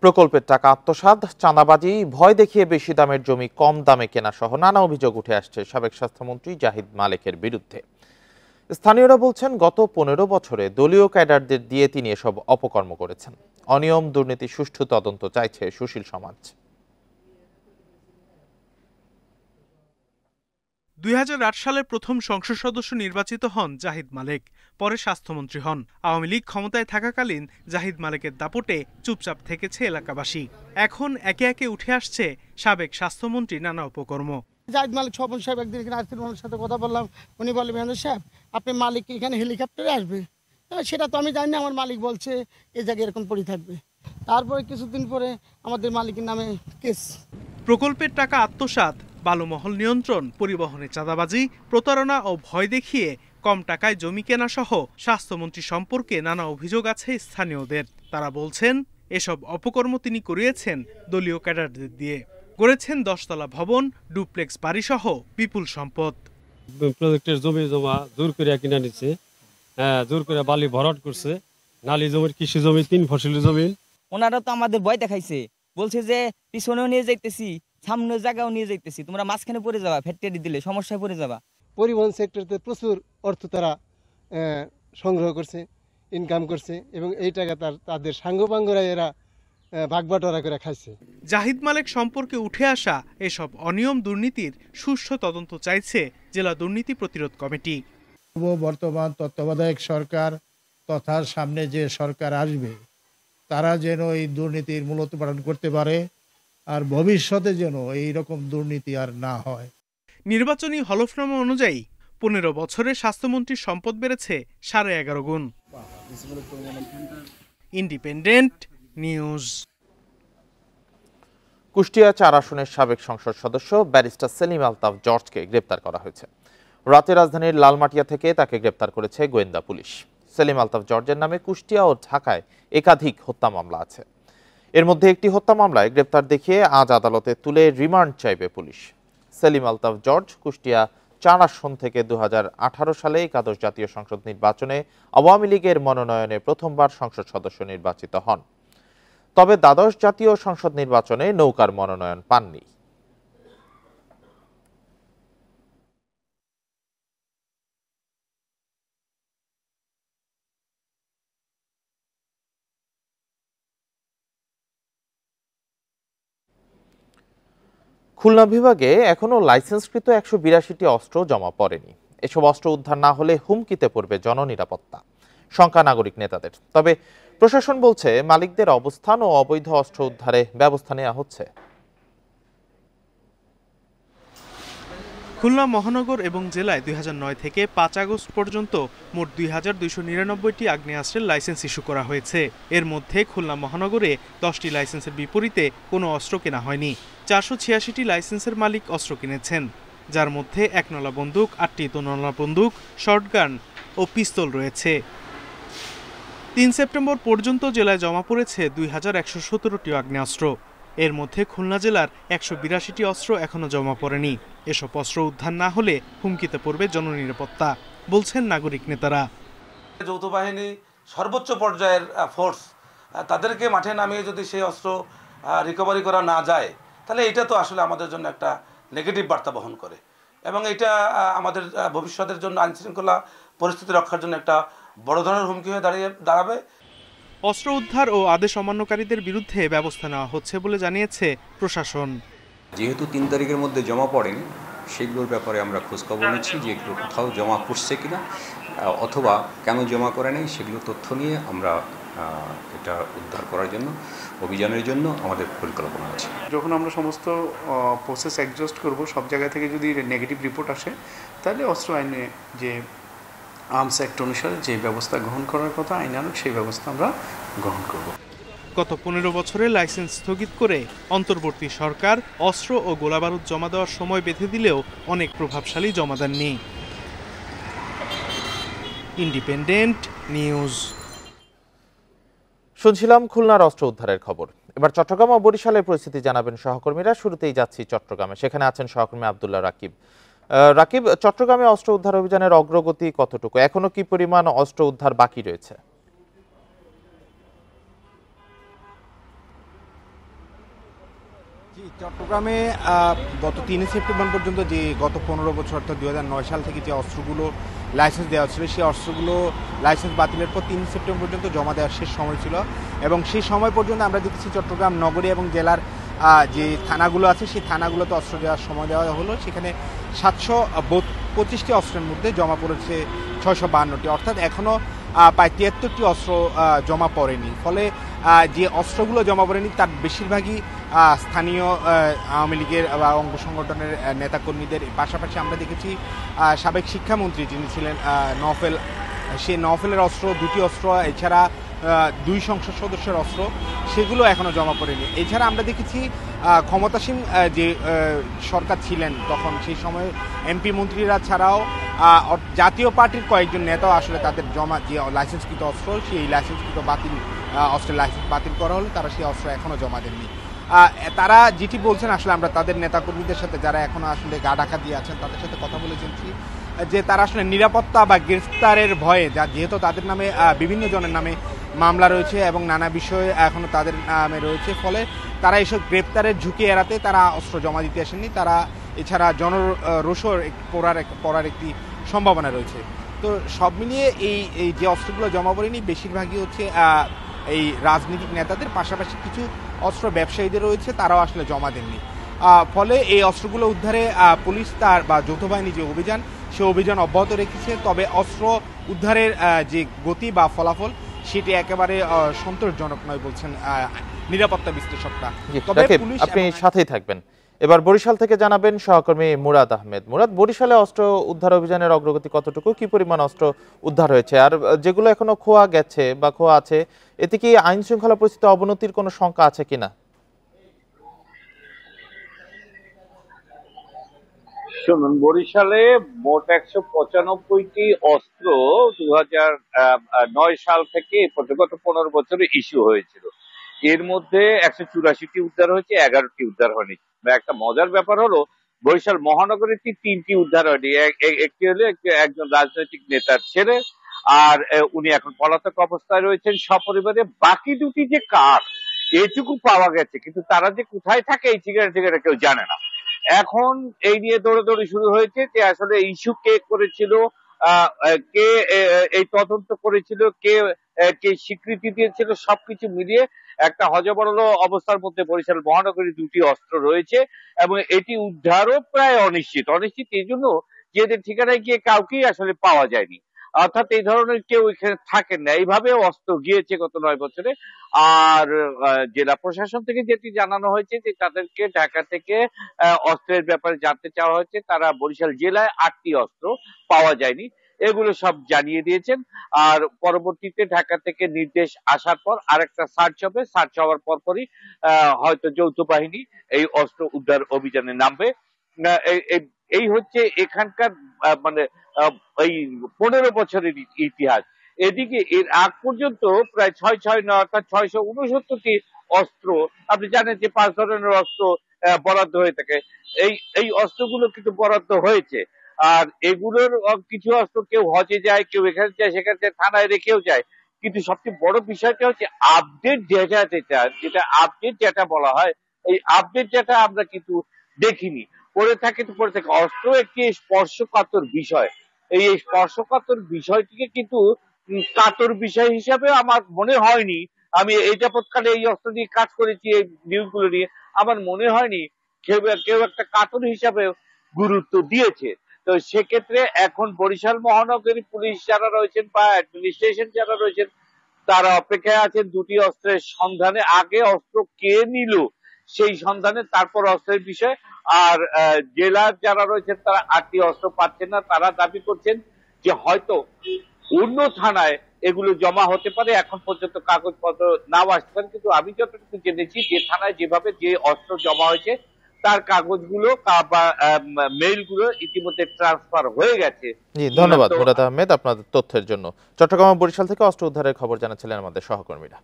প্রকল্পের টাকা আত্মসাৎ, চাঁদাবাজি, ভয় দেখিয়ে বেশি দামের জমি কম দামে কেনা সহ নানা অভিযোগ উঠে আসছে সাবেক স্বাস্থ্যমন্ত্রী জাহিদ মালেকের বিরুদ্ধে। স্থানীয়রা বলছেন, গত 15 বছরে দলীয় ক্যাডারদের দিয়ে তিনি এসব অপকর্ম করেছেন। অনিয়ম, দুর্নীতি সুষ্ঠু তদন্ত চাইছে সুশীল সমাজ। 2008 সালে প্রথম সংসদ সদস্য নির্বাচিত হন জাহিদ মালেক, পরে স্বাস্থ্যমন্ত্রী হন। আওয়ামী লীগ ক্ষমতায় থাকাকালীন জাহিদ মালেকের দাপটে চুপচাপ থেকেছে এলাকাবাসী। এখন একে একে উঠে আসছে সাবেক স্বাস্থ্যমন্ত্রী নানা অপকর্ম। জাহিদ মালিক স্বপন সাহেব একদিন এখানে আসছিল, ওনার সাথে কথা বললাম। উনি বলে, মেহন্দর সাহেব আপনি মালিক এখানে হেলিকপ্টারে আসবে। সেটা তো আমি জানি না, আমার মালিক বলছে এই জায়গায় এরকম পড়ে থাকবে। তারপরে কিছুদিন পরে আমাদের মালিকের নামে কেস। প্রকল্পের টাকা আত্মসাৎ, বালুমহল নিয়ন্ত্রণ, পরিবহনে চাঁদাবাজি, প্রতারণা ও ভয় দেখিয়ে কম টাকায় জমি কেনা সহ স্বাস্থ্যমন্ত্রী সম্পর্কে নানা অভিযোগ আছে স্থানীয়দের। তারা বলছেন, এসব অপকর্ম তিনি করিয়েছেন দলীয় ক্যাডারদের দিয়ে। করেছেন 10 তলা ভবন, ডুপ্লেক্স বাড়ি সহ বিপুল সম্পদ। প্রজেক্টের জমি জমা জোর করে কিনে নিচ্ছে, জোর করে বালি ভরাট করছে, নালি জমির, কৃষি জমি, 3 ফসলি জমি। ওনারা তো আমাদের ভয় দেখাইছে, বলছে যে পিছনেও নিয়ে যাইতেছি, সামনে জায়গাও নিয়ে যাইতেছি, তোমরা মাঝখানে পড়ে যাবা, ফ্যাক্টরি দিলে সমস্যায় পড়ে যাবা। পরিবহন সেক্টরতে প্রচুর অর্থ তারা সংগ্রহ করছে, ইনকাম করছে, এবং এই টাকা তাদের সাঙ্গপাঙ্গরা এরা ভাগবাটোয়ারা করে খাইছে। জাহিদ মালেক সম্পর্কে উঠে আসা এসব অনিয়ম দুর্নীতির সুষ্ঠু তদন্ত চাইছে জেলা দুর্নীতি প্রতিরোধ কমিটি। বর্তমান তত্ত্বাবধায়ক সরকার তথা সামনে যে সরকার আসবে, তারা যেন এই দুর্নীতির মূলোৎপাটন করতে পারে, আর ভবিষ্যতে যেন এই রকম দুর্নীতি আর না হয়। নির্বাচনী হলফনামা অনুযায়ী 15 বছরে স্বাস্থ্যমন্ত্রীর সম্পদ বেড়েছে 11.5 গুণ। Independent news. কুষ্টিয়া 4 আসনের সাবেক সংসদ সদস্য ব্যারিস্টার সেলিম আলতাফ জর্জকে গ্রেপ্তার করা হয়েছে। রাতে রাজধানীর লালমাটিয়া থেকে তাকে গ্রেপ্তার করেছে গোয়েন্দা পুলিশ। সেলিম আলতাফ জর্জের নামে কুষ্টিয়া ও ঢাকায় একাধিক হত্যা মামলা আছে। এর মধ্যে একটি হত্যা মামলায় গ্রেপ্তার দেখিয়ে আজ আদালতে তুলে রিমান্ড চাইবে পুলিশ। সেলিম আলতাফ জর্জ কুষ্টিয়া 4 আসন থেকে 2018 সালে একাদশ জাতীয় সংসদ নির্বাচনে আওয়ামী লীগের মনোনয়নে প্রথমবার সংসদ সদস্য নির্বাচিত হন। তবে দ্বাদশ জাতীয় সংসদ নির্বাচনে নৌকার মনোনয়ন পাননি। খুলনা বিভাগে এখনো লাইসেন্সকৃত 182টি অস্ত্র জমা পড়েনি। এসব অস্ত্র উদ্ধার না হলে হুমকিতে পড়বে জননিরাপত্তা, শঙ্কা নাগরিক নেতাদের। তবে প্রশাসন বলছে, মালিকদের অবস্থান ও অবৈধ অস্ত্র উদ্ধারে ব্যবস্থা নেওয়া হচ্ছে। খুলনা মহানগর এবং জেলায় 2009 থেকে 5 আগস্ট পর্যন্ত মোট 2299টি আগ্নেয়াস্ত্রের লাইসেন্স ইস্যু করা হয়েছে। এর মধ্যে খুলনা মহানগরে 10টি লাইসেন্সের বিপরীতে কোনো অস্ত্র কেনা হয়নি। 486টি লাইসেন্সের মালিক অস্ত্র কিনেছেন, যার মধ্যে 1 নলা বন্দুক, 8টি দোনলা বন্দুক, শর্টগান ও পিস্তল রয়েছে। 3 সেপ্টেম্বর পর্যন্ত জেলায় জমা পড়েছে 2117টি আগ্নেয়াস্ত্র। এর মধ্যে খুলনা জেলার 182টি অস্ত্র এখনো জমা পড়েনি। এসব অস্ত্র উদ্ধার না হলে হুমকিতে পড়বে জননিরাপত্তা, বলছেন নাগরিক নেতারা। যৌথ বাহিনী সর্বোচ্চ পর্যায়ের ফোর্স, তাদেরকে মাঠে নামিয়ে যদি সেই অস্ত্র রিকভারি করা না যায়, তাহলে এটা তো আসলে আমাদের জন্য একটা নেগেটিভ বার্তা বহন করে, এবং এটা আমাদের ভবিষ্যতের জন্য আইনশৃঙ্খলা পরিস্থিতি রক্ষার জন্য একটা বড় ধরনের হুমকি হয়ে দাঁড়াবে। অস্ত্র উদ্ধার ও আদেশ অমান্যকারীদের বিরুদ্ধে ব্যবস্থা নেওয়া হচ্ছে বলে জানিয়েছে প্রশাসন। যেহেতু 3 তারিখের মধ্যে জমা পড়েনি, সেগুলোর ব্যাপারে আমরা খোঁজখবর নিচ্ছি যে এগুলো কোথাও জমা পড়ছে কিনা, অথবা কেন জমা করে নেই, সেগুলো তথ্য নিয়ে আমরা এটা উদ্ধার করার জন্য, অভিযানের জন্য আমাদের পরিকল্পনা আছে। যখন আমরা সমস্ত প্রসেস এক্সজস্ট করব, সব জায়গা থেকে যদি নেগেটিভ রিপোর্ট আসে, তাহলে অস্ত্র আইনে যে আর্মস অ্যাক্ট অনুসারে যে ব্যবস্থা গ্রহণ করার কথা আইনানুগ, সেই ব্যবস্থা আমরা গ্রহণ করব। গত 15 বছরে লাইসেন্স স্থগিত করে অন্তর্বর্তী সরকার অস্ত্র ও গোলাবারুদ জমা দেওয়ার সময় বেঁধে দিলেও অনেক প্রভাবশালী জমা দেননি। Independent news. শুনছিলাম খুলনার অস্ত্র উদ্ধারের খবর। এবার চট্টগ্রাম ও বরিশালের পরিস্থিতি জানাবেন সহকর্মীরা। শুরুতেই যাচ্ছি চট্টগ্রামে, সেখানে আছেন সহকর্মী আব্দুল্লাহ রাকিব। রাকিব, চট্টগ্রামে অস্ত্র উদ্ধার অভিযানের অগ্রগতি কতটুকু? এখনো কি পরিমাণ অস্ত্র উদ্ধার বাকি রয়েছে? চট্টগ্রামে গত ৩ সেপ্টেম্বর পর্যন্ত যে গত ১৫ বছর অর্থাৎ ২০০৯ সাল থেকে যে অস্ত্রগুলো লাইসেন্স দেওয়া ছিল সেই অস্ত্রগুলো লাইসেন্স বাতিলের পর ৩ সেপ্টেম্বর পর্যন্ত জমা দেওয়ার শেষ সময় ছিল এবং সেই সময় পর্যন্ত আমরা দেখেছি চট্টগ্রাম নগরী এবং জেলার যে থানাগুলো আছে সেই থানাগুলোতে অস্ত্র দেওয়ার সময় দেওয়া হলো। সেখানে ৭২৫টি অস্ত্রের মধ্যে জমা পড়েছে ৬৫২টি, অর্থাৎ এখনও প্রায় ৭৩টি অস্ত্র জমা পড়েনি। ফলে যে অস্ত্রগুলো জমা পড়েনি তার বেশিরভাগই স্থানীয় আওয়ামী লীগের বা অঙ্গ সংগঠনের নেতাকর্মীদের। পাশাপাশি আমরা দেখেছি সাবেক শিক্ষামন্ত্রী যিনি ছিলেন নওফেল, সেই নওফেলের অস্ত্র, 2টি অস্ত্র, এছাড়া 2 সংসদ সদস্যের অস্ত্র, সেগুলো এখনও জমা পড়েনি। এছাড়া আমরা দেখেছি ক্ষমতাসীন যে সরকার ছিলেন তখন, সেই সময় এমপি মন্ত্রীরা ছাড়াও জাতীয় পার্টির কয়েকজন নেতাও আসলে তাদের জমা যে লাইসেন্সকৃত অস্ত্র সেই লাইসেন্সকৃত অস্ত্রের লাইসেন্স বাতিল করা হলে তারা সেই অস্ত্র এখনও জমা দেননি। তারা যেটি বলছেন, আসলে আমরা তাদের নেতাকর্মীদের সাথে যারা এখনও আসলে গা ঢাকা দিয়ে আছেন তাদের সাথে কথা বলেছি যে তারা আসলে নিরাপত্তা বা গ্রেফতারের ভয়ে, যেহেতু তাদের নামে বিভিন্ন জনের নামে মামলা রয়েছে এবং নানা বিষয়ে এখনও তাদের নামে রয়েছে, ফলে তারা এসব গ্রেপ্তারের ঝুঁকি এড়াতে তারা অস্ত্র জমা দিতে আসেননি। তারা এছাড়া জনরোষও পড়ার একটি সম্ভাবনা রয়েছে। তো সব মিলিয়ে এই যে অস্ত্রগুলো জমা পড়েনি বেশিরভাগই হচ্ছে এই রাজনৈতিক নেতাদের, পাশাপাশি কিছু অস্ত্র ব্যবসায়ীদের রয়েছে, তারাও আসলে জমা দেননি। ফলে এই অস্ত্রগুলো উদ্ধারে পুলিশ তার বা যৌথ বাহিনী যে অভিযান, সে অভিযান অব্যাহত রেখেছে। তবে অস্ত্র উদ্ধারের যে গতি বা ফলাফল সেটি একেবারে সন্তোষজনক নয় বলছেন নিরাপত্তা বিশ্লেষকরা। তবে আপনি সাথেই থাকবেন। এবার বরিশাল থেকে জানাবেন সহকর্মী মুরাদ আহমেদ। মুরাদ, বরিশালে অস্ত্র উদ্ধার অভিযানের অগ্রগতি কতটুকু, কি পরিমাণ অস্ত্র উদ্ধার হয়েছে, আর যেগুলো এখনো খোয়া গেছে বা খোয়া আছে এতে কি আইন শৃঙ্খলা পরিস্থিতি অবনতির কোনো শঙ্কা আছে কিনা? শুনুন, বরিশালে মোট ১৯৫টি অস্ত্র ২০০৯ সাল থেকে গত ১৫ বছরে ইস্যু হয়েছিল। এর মধ্যে ১৮৪টি উদ্ধার হয়েছে, 11টি উদ্ধার হয়নি। একটা মজার ব্যাপার হলো বরিশাল মহানগরে 3টি উদ্ধার হয়নি। একটি হলো একজন রাজনৈতিক নেতার ছেলে, আর উনি এখন পলাতক অবস্থায় রয়েছেন সপরিবারে। বাকি 2টি যে কার, এটুকু পাওয়া গেছে, কিন্তু তারা যে কোথায় থাকে এই ঠিকানা কেউ জানে না। এখন এই নিয়ে দৌড়াদৌড়ি শুরু হয়েছে যে আসলে ইস্যু কে করেছিল, কে এই তদন্ত করেছিল, কে স্বীকৃতি দিয়েছিল, সবকিছু মিলিয়ে একটা হযবরল অবস্থার মধ্যে বরিশাল মহানগরী 2টি অস্ত্র রয়েছে এবং এটি উদ্ধারও প্রায় অনিশ্চিত। এই জন্য যে এদের ঠিকানায় গিয়ে কাউকেই আসলে পাওয়া যায়নি, অর্থাৎ এই ধরনের কেউ এখানে থাকেন না। এইভাবে অস্ত্র গিয়েছে গত 9 বছরে। আর জেলা প্রশাসন থেকে যেটি জানানো হয়েছে যে তাদেরকে ঢাকা থেকে অস্ত্রের ব্যাপারে জানতে চাওয়া হয়েছে। তারা বরিশাল জেলায় 8টি অস্ত্র পাওয়া যায়নি, এগুলো সব জানিয়ে দিয়েছেন। আর পরবর্তীতে ঢাকা থেকে নির্দেশ আসার পর আরেকটা সার্চ হবে, সার্চ হওয়ার পরপরই হয়তো যৌথ বাহিনী এই অস্ত্র উদ্ধার অভিযানে নামবে। এই হচ্ছে এখানকার মানে এই 15 বছরের ইতিহাস। এদিকে এর আগ পর্যন্ত প্রায় 669 অর্থাৎ 669টি অস্ত্র, আপনি জানেন যে 5 ধরনের অস্ত্র বরাদ্দ হয়ে থাকে, এই অস্ত্রগুলো কিন্তু বরাদ্দ হয়েছে। আর এগুলোর কিছু অস্ত্র কেউ হজে যায়, কেউ এখানে যায়, সেখানে যায়, থানায় রেখেও যায়। কিন্তু সবচেয়ে বড় বিষয়টা হচ্ছে আপডেট যেটা আপডেট যেটা বলা হয়, এই আপডেট যেটা আমরা কিন্তু দেখিনি। পড়ে থাকে অস্ত্র একটি স্পর্শকাতর বিষয়। এই স্পর্শকাতর বিষয়টিকে কিন্তু কাতর বিষয় হিসাবে আমার মনে হয়নি, আমি এই যাবৎকালে এই অস্ত্র নিয়ে কাজ করেছি, এই নিউজগুলো নিয়ে, আমার মনে হয়নি কেউ একটা কাতর হিসাবে গুরুত্ব দিয়েছে। তো সেক্ষেত্রে এখন বরিশাল মহানগরী পুলিশ যারা রয়েছেন বা অ্যাডমিনিস্ট্রেশন যারা রয়েছেন তারা অপেক্ষায় আছেন 2টি অস্ত্রের সন্ধানে। আগে অস্ত্র কে নিল সেই সন্ধানে, তারপর অস্ত্রের বিষয়। আর জেলার যারা রয়েছেন তারা 8টি অস্ত্র পাচ্ছেন না। তারা দাবি করছেন যে হয়তো অন্য থানায় এগুলো জমা হতে পারে, এখন পর্যন্ত কাগজপত্র নাও আসতে পারে। কিন্তু আমি যতটুকু জেনেছি যে থানায় যেভাবে যে অস্ত্র জমা হয়েছে তার কাগজগুলো বা মেইলগুলো ইতিমধ্যে ট্রান্সফার হয়ে গেছে। জি, ধন্যবাদ মুরাদ আহমেদ আপনাদের তথ্যের জন্য। চট্টগ্রাম বরিশাল থেকে অস্ত্র উদ্ধারের খবর জানাচ্ছিলেন আমাদের সহকর্মীরা।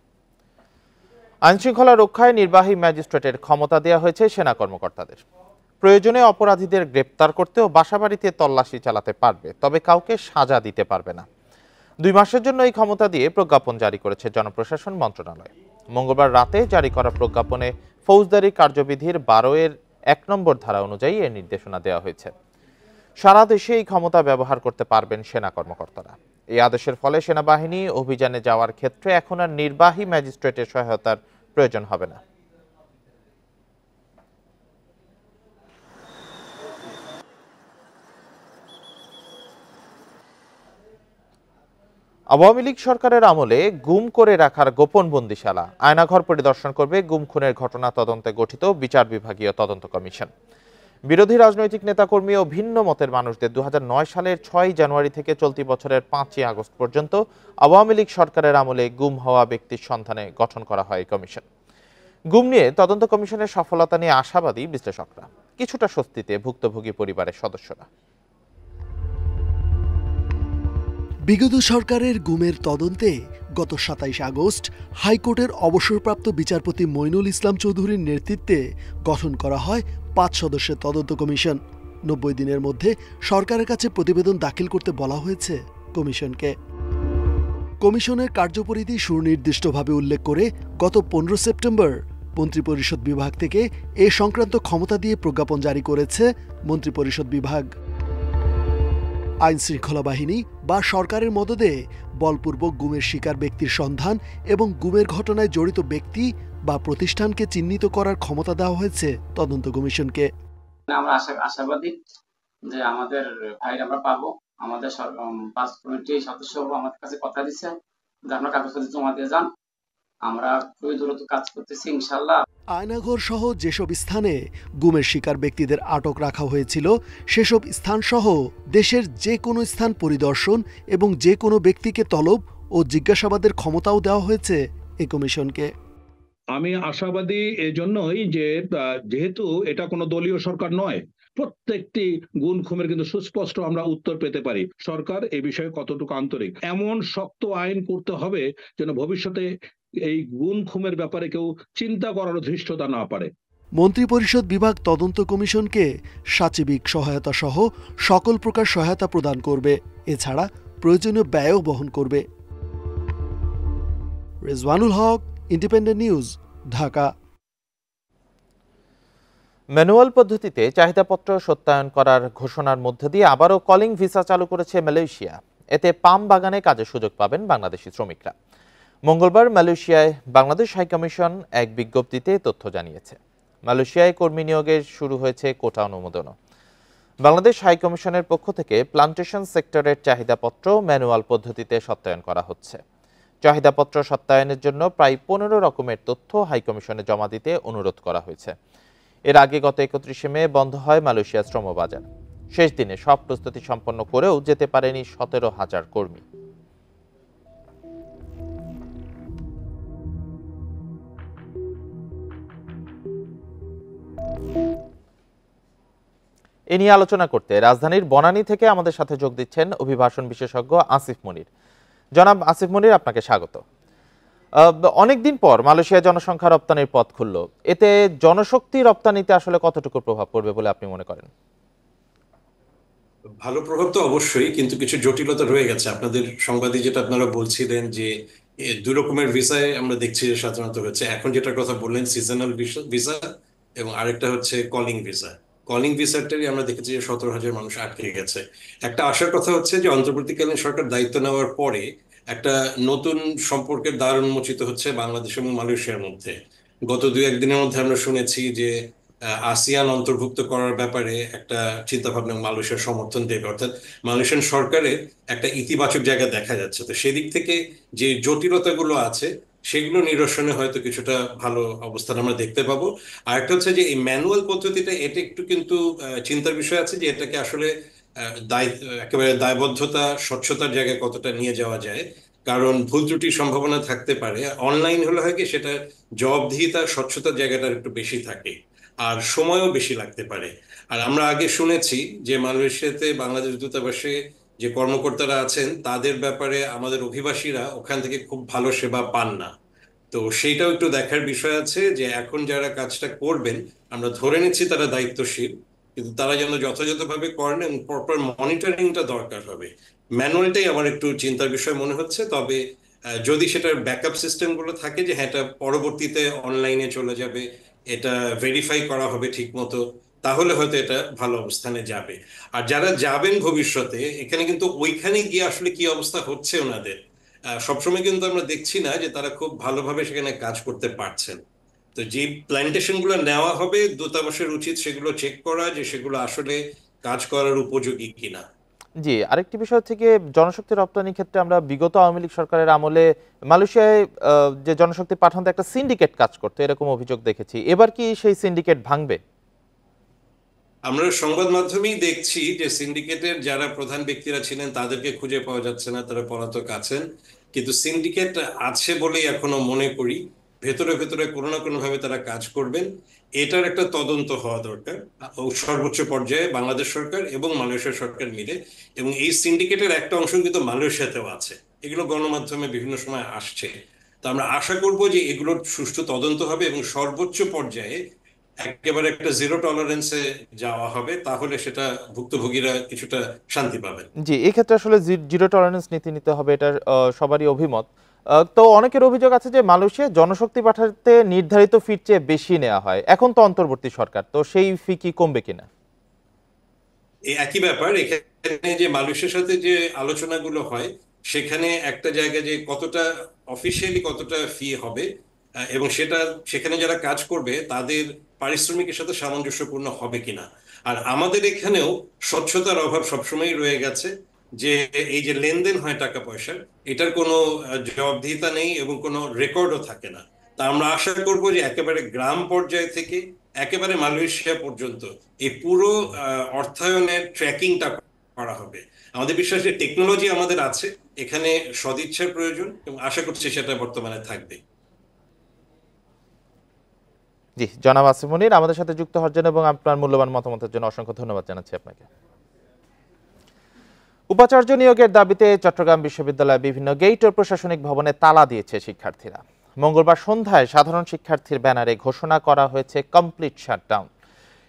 আইনশৃঙ্খলা রক্ষায় নির্বাহী ম্যাজিস্ট্রেটের ক্ষমতা দেওয়া হয়েছে সেনা কর্মকর্তাদের। প্রয়োজনে অপরাধীদের গ্রেপ্তার করতেও বাসাবাড়িতে তল্লাশি চালাতে পারবে, তবে কাউকে সাজা দিতে পারবে না। 2 মাসের জন্য এই ক্ষমতা দিয়ে প্রজ্ঞাপন জারি করেছে জনপ্রশাসন মন্ত্রণালয়। মঙ্গলবার রাতে জারি করা প্রজ্ঞাপনে ফৌজদারি কার্যবিধির 12-1 নম্বর ধারা অনুযায়ী এর নির্দেশনা দেওয়া হয়েছে। সারা দেশে এই ক্ষমতা ব্যবহার করতে পারবেন সেনা কর্মকর্তারা। এই আদেশের ফলে সেনাবাহিনী অভিযানে যাওয়ার ক্ষেত্রে এখন আর নির্বাহী ম্যাজিস্ট্রেটের সহায়তার প্রয়োজন হবে না। আওয়ামী লীগ সরকারের আমলে গুম করে রাখার গোপন বন্দিশালা আয়নাঘর পরিদর্শন করবে গুম খুনের ঘটনা তদন্তে গঠিত বিচার বিভাগীয় তদন্ত কমিশন। বিরোধী রাজনৈতিক নেতাকর্মী ও ভিন্ন মতের মানুষদের 2009 সালের 6 জানুয়ারি থেকে চলতি বছরের 5 আগস্ট পর্যন্ত আওয়ামী লীগ সরকারের আমলে গুম হওয়া ব্যক্তির সন্ধানে গঠন করা হয় এই কমিশন। গুম নিয়ে তদন্ত কমিশনের সফলতা নিয়ে আশাবাদী বিশ্লেষকরা, কিছুটা স্বস্তিতে ভুক্তভোগী পরিবারের সদস্যরা। বিগত সরকারের গুমের তদন্তে গত 27 আগস্ট হাইকোর্টের অবসরপ্রাপ্ত বিচারপতি মইনুল ইসলাম চৌধুরীর নেতৃত্বে গঠন করা হয় 5 সদস্যের তদন্ত কমিশন। 90 দিনের মধ্যে সরকারের কাছে প্রতিবেদন দাখিল করতে বলা হয়েছে কমিশনকে। কমিশনের কার্যপরিধি সুনির্দিষ্টভাবে উল্লেখ করে গত 15 সেপ্টেম্বর মন্ত্রিপরিষদ বিভাগ থেকে এ সংক্রান্ত ক্ষমতা দিয়ে প্রজ্ঞাপন জারি করেছে মন্ত্রিপরিষদ বিভাগ। আইন শৃঙ্খলা বাহিনী বা সরকারের মদদে বলপূর্বক গুমের শিকার ব্যক্তির সন্ধান এবং গুমের ঘটনায় জড়িত ব্যক্তি বা প্রতিষ্ঠানকে চিহ্নিত করার ক্ষমতা দেওয়া হয়েছে তদন্ত কমিশনকে। আমরা আশাবাদী যে আমাদের ফাইল আমরা পাবো। আমাদের 5 কমিটির সদস্য আমাদের কাছে কথা দিচ্ছে যে আপনারা কাগজপত্র জমা দিয়ে যান, আমরা খুবই দ্রুত কাজ করতেছি ইনশাআল্লাহ। আয়নাঘর সহ যেসব স্থানে গুমের শিকার ব্যক্তিদের আটক রাখা হয়েছিল সেসব স্থান সহ দেশের যে কোনো স্থান পরিদর্শন এবং যে কোনো ব্যক্তিকে তলব ও জিজ্ঞাসাবাদের ক্ষমতাও দেওয়া হয়েছে এই কমিশনকে। আমি আশাবাদী এজন্যই যে যেহেতু এটা কোনো দলীয় সরকার নয়, প্রত্যেকটি গুম খুনের কিন্তু সুস্পষ্ট আমরা উত্তর পেতে পারি সরকার এ বিষয়ে কতটুকু আন্তরিক। এমন শক্ত আইন করতে হবে যেন ভবিষ্যতে এই গুম খুনের ব্যাপারে কেউ চিন্তা করার ধৃষ্টতা না পারে। মন্ত্রিপরিষদ বিভাগ তদন্ত কমিশনকে সাচিবিক সহায়তা সহ সকল প্রকার সহায়তা প্রদান করবে, এছাড়া প্রয়োজনীয় ব্যয়ও বহন করবে। রেজওয়ানুল হক, ইন্ডিপেন্ডেন্ট নিউজ, ঢাকা। ম্যানুয়াল পদ্ধতিতে চাহিদাপত্র সত্যায়ন করার ঘোষণার মধ্য দিয়ে আবারও কলিং ভিসা চালু করেছে মালয়েশিয়া। এতে পাম বাগানে কাজের সুযোগ পাবেন বাংলাদেশি শ্রমিকরা। মঙ্গলবার মালয়েশিয়ায় বাংলাদেশ হাইকমিশন এক বিজ্ঞপ্তিতে তথ্য জানিয়েছে। মালয়েশিয়ায় কর্মী নিয়োগের শুরু হয়েছে কোটা অনুমোদনও। বাংলাদেশ হাইকমিশনের পক্ষ থেকে প্লান্টেশন সেক্টরের চাহিদাপত্র ম্যানুয়াল পদ্ধতিতে সত্যায়ন করা হচ্ছে। চাহিদাপত্র সত্যায়নের জন্য প্রায় 15 রকমের তথ্য হাইকমিশনে জমা দিতে অনুরোধ করা হয়েছে। এর আগে গত 31 মে বন্ধ হয় মালয়েশিয়ার শ্রমবাজার। শেষ দিনে সব প্রস্তুতি সম্পন্ন করেও যেতে পারেনি 17,000 কর্মী। এ নিয়ে আলোচনা করতে রাজধানীর বনানী থেকে আমাদের সাথে যোগ দিচ্ছেন অভিবাসন বিশেষজ্ঞ আসিফ মনির। জনাব আসিফ মনির, আপনাকে স্বাগত। অনেকদিন পর মালয়েশিয়া জনসংখ্যা রপ্তানির পথ খুলল, এতে জনশক্তি রপ্তানিতে আসলে কতটুকু প্রভাব পড়বে বলে আপনি মনে করেন? ভালো প্রভাব তো অবশ্যই, কিন্তু কিছু জটিলতা রয়ে গেছে। আপনাদের সংবাদে যেটা আপনারা বলছিলেন যে 2 রকমের ভিসায় আমরা দেখছি যে সাধারণত হচ্ছে, এখন যেটার কথা বললেন সিজনাল ভিসা এবং আরেকটা হচ্ছে কলিং ভিসা। কলিং ভিসাটারই আমরা দেখেছি যে 17,000 মানুষ আটকে গেছে। একটা আশার কথা হচ্ছে যে অন্তর্বর্তীকালীন সরকার দায়িত্ব নেওয়ার পরে একটা নতুন সম্পর্কের দ্বার উন্মোচিত হচ্ছে বাংলাদেশ এবং মালয়েশিয়ার মধ্যে। গত 2-1 দিনের মধ্যে আমরা শুনেছি যে আসিয়ান অন্তর্ভুক্ত করার ব্যাপারে একটা চিন্তা ভাবনা মালয়েশিয়ার সমর্থন দেবে, অর্থাৎ মালয়েশিয়ান সরকারের একটা ইতিবাচক জায়গা দেখা যাচ্ছে। তো সেদিক থেকে যে জটিলতাগুলো আছে সেগুলো নিরসনে হয়তো কিছুটা ভালো অবস্থান আমরা দেখতে পাবো। আর একটা হচ্ছে যে এই ম্যানুয়াল পদ্ধতিটা, এটা একটু কিন্তু চিন্তার বিষয় আছে যে এটাকে আসলে একেবারে দায়বদ্ধতা স্বচ্ছতার জায়গায় কতটা নিয়ে যাওয়া যায়, কারণ ভুল ত্রুটির সম্ভাবনা থাকতে পারে। অনলাইন হলে হয় কি সেটা জবাবদিহিতা স্বচ্ছতার জায়গাটা একটু বেশি থাকে আর সময়ও বেশি লাগতে পারে। আর আমরা আগে শুনেছি যে মালয়েশিয়াতে বাংলাদেশ দূতাবাসে যে কর্মকর্তারা আছেন তাদের ব্যাপারে আমাদের অভিবাসীরা ওখান থেকে খুব ভালো সেবা পান না। তো সেইটাও একটু দেখার বিষয় আছে যে এখন যারা কাজটা করবেন আমরা ধরে নিচ্ছি তারা দায়িত্বশীল, কিন্তু তারা যেন যথাযথভাবে করেন এবং প্রপার মনিটরিংটা দরকার হবে। ম্যানুয়ালটাই আমার একটু চিন্তার বিষয় মনে হচ্ছে। তবে যদি সেটার ব্যাকআপ সিস্টেমগুলো থাকে যে হ্যাঁ এটা পরবর্তীতে অনলাইনে চলে যাবে এটা ভেরিফাই করা হবে ঠিক মতো, তাহলে হয়তো এটা ভালো অবস্থানে যাবে। আর যারা যাবেন ভবিষ্যতে, এখানে কিন্তু ওইখানে গিয়ে আসলে কি অবস্থা হচ্ছে ওনাদের সবসময় কিন্তু আমরা দেখছি না যে তারা খুব ভালোভাবে সেখানে কাজ করতে পারছেন। তো যে প্ল্যান্টেশন গুলো নেওয়া হবে, দূতাবাসের উচিত সেগুলো চেক করা যে সেগুলো আসলে কাজ করার উপযোগী কিনা। জি, আরেকটি বিষয় থেকে জনশক্তি রপ্তানি ক্ষেত্রে আমরা বিগত আওয়ামী লীগ সরকারের আমলে মালয়েশিয়ায় যে জনশক্তি পাঠানোতে একটা সিন্ডিকেট কাজ করতো, এরকম অভিযোগ দেখেছি। এবার কি সেই সিন্ডিকেট ভাঙবে? আমরা সংবাদ মাধ্যমেই দেখছি যে সিন্ডিকেটের যারা প্রধান ব্যক্তিরা ছিলেন তাদেরকে খুঁজে পাওয়া যাচ্ছে না, তারা পলাতক আছেন। কিন্তু সিন্ডিকেট আছে বলেই এখনো মনে করি ভেতরে ভেতরে কোনো না কোনো ভাবে তারা কাজ করবেন। এটার একটা তদন্ত হওয়া দরকার সর্বোচ্চ পর্যায়ে, বাংলাদেশ সরকার এবং মালয়েশিয়া সরকার মিলে। এবং এই সিন্ডিকেটের একটা অংশ কিন্তু মালয়েশিয়াতেও আছে, এগুলো গণমাধ্যমে বিভিন্ন সময় আসছে। তো আমরা আশা করব যে এগুলোর সুষ্ঠু তদন্ত হবে এবং সর্বোচ্চ পর্যায়ে একেবারে একটা জিরো টলারেন্সে যাওয়া হবে, তাহলে সেটা ভুক্তভোগীরা কিছুটা শান্তি পাবেন। জি, এই ক্ষেত্রে আসলে জিরো টলারেন্স নীতি নিতে হবে, এটা সবারই অভিমত। তো অনেকের অভিযোগ আছে যে মালয়েশিয়া জনশক্তি পাঠাতে নির্ধারিত ফির চেয়ে বেশি নেওয়া হয়। এখন তো অন্তর্বর্তী সরকার, তো সেই ফি কি কমবে কিনা? এই একই ব্যাপার, এখানে যে মালয়েশিয়ার সাথে যে আলোচনাগুলো হয় সেখানে একটা জায়গায় যে কতটা অফিসিয়ালি কতটা ফি হবে এবং সেটা সেখানে যারা কাজ করবে তাদের পারিশ্রমিকের সাথে সামঞ্জস্যপূর্ণ হবে কিনা। আর আমাদের এখানেও স্বচ্ছতার অভাব সবসময় রয়ে গেছে, যে এই যে লেনদেন হয় টাকা পয়সার, এটার কোনো জবাবদিহিতা নেই এবং কোনো রেকর্ডও থাকে না। তা আমরা আশা করব যে একেবারে গ্রাম পর্যায় থেকে একেবারে মালয়েশিয়া পর্যন্ত এই পুরো অর্থায়নের ট্র্যাকিংটা করা হবে। আমাদের বিশ্বাস যে টেকনোলজি আমাদের আছে, এখানে সদিচ্ছার প্রয়োজন এবং আশা করছি সেটা বর্তমানে থাকবে। জি, জনাব আসিফ মুনির আমাদের সাথে যুক্ত হওয়ার জন্য এবং আপনার মূল্যবান মতামতের জন্য অসংখ্য ধন্যবাদ জানাচ্ছি আপনাকে। উপাচার্য নিয়োগের দাবিতে চট্টগ্রাম বিশ্ববিদ্যালয়ের বিভিন্ন গেট ও প্রশাসনিক ভবনে তালা দিয়েছে শিক্ষার্থীরা। মঙ্গলবার সন্ধ্যায় সাধারণ শিক্ষার্থীর ব্যানারে ঘোষণা করা হয়েছে কমপ্লিট শাটডাউন।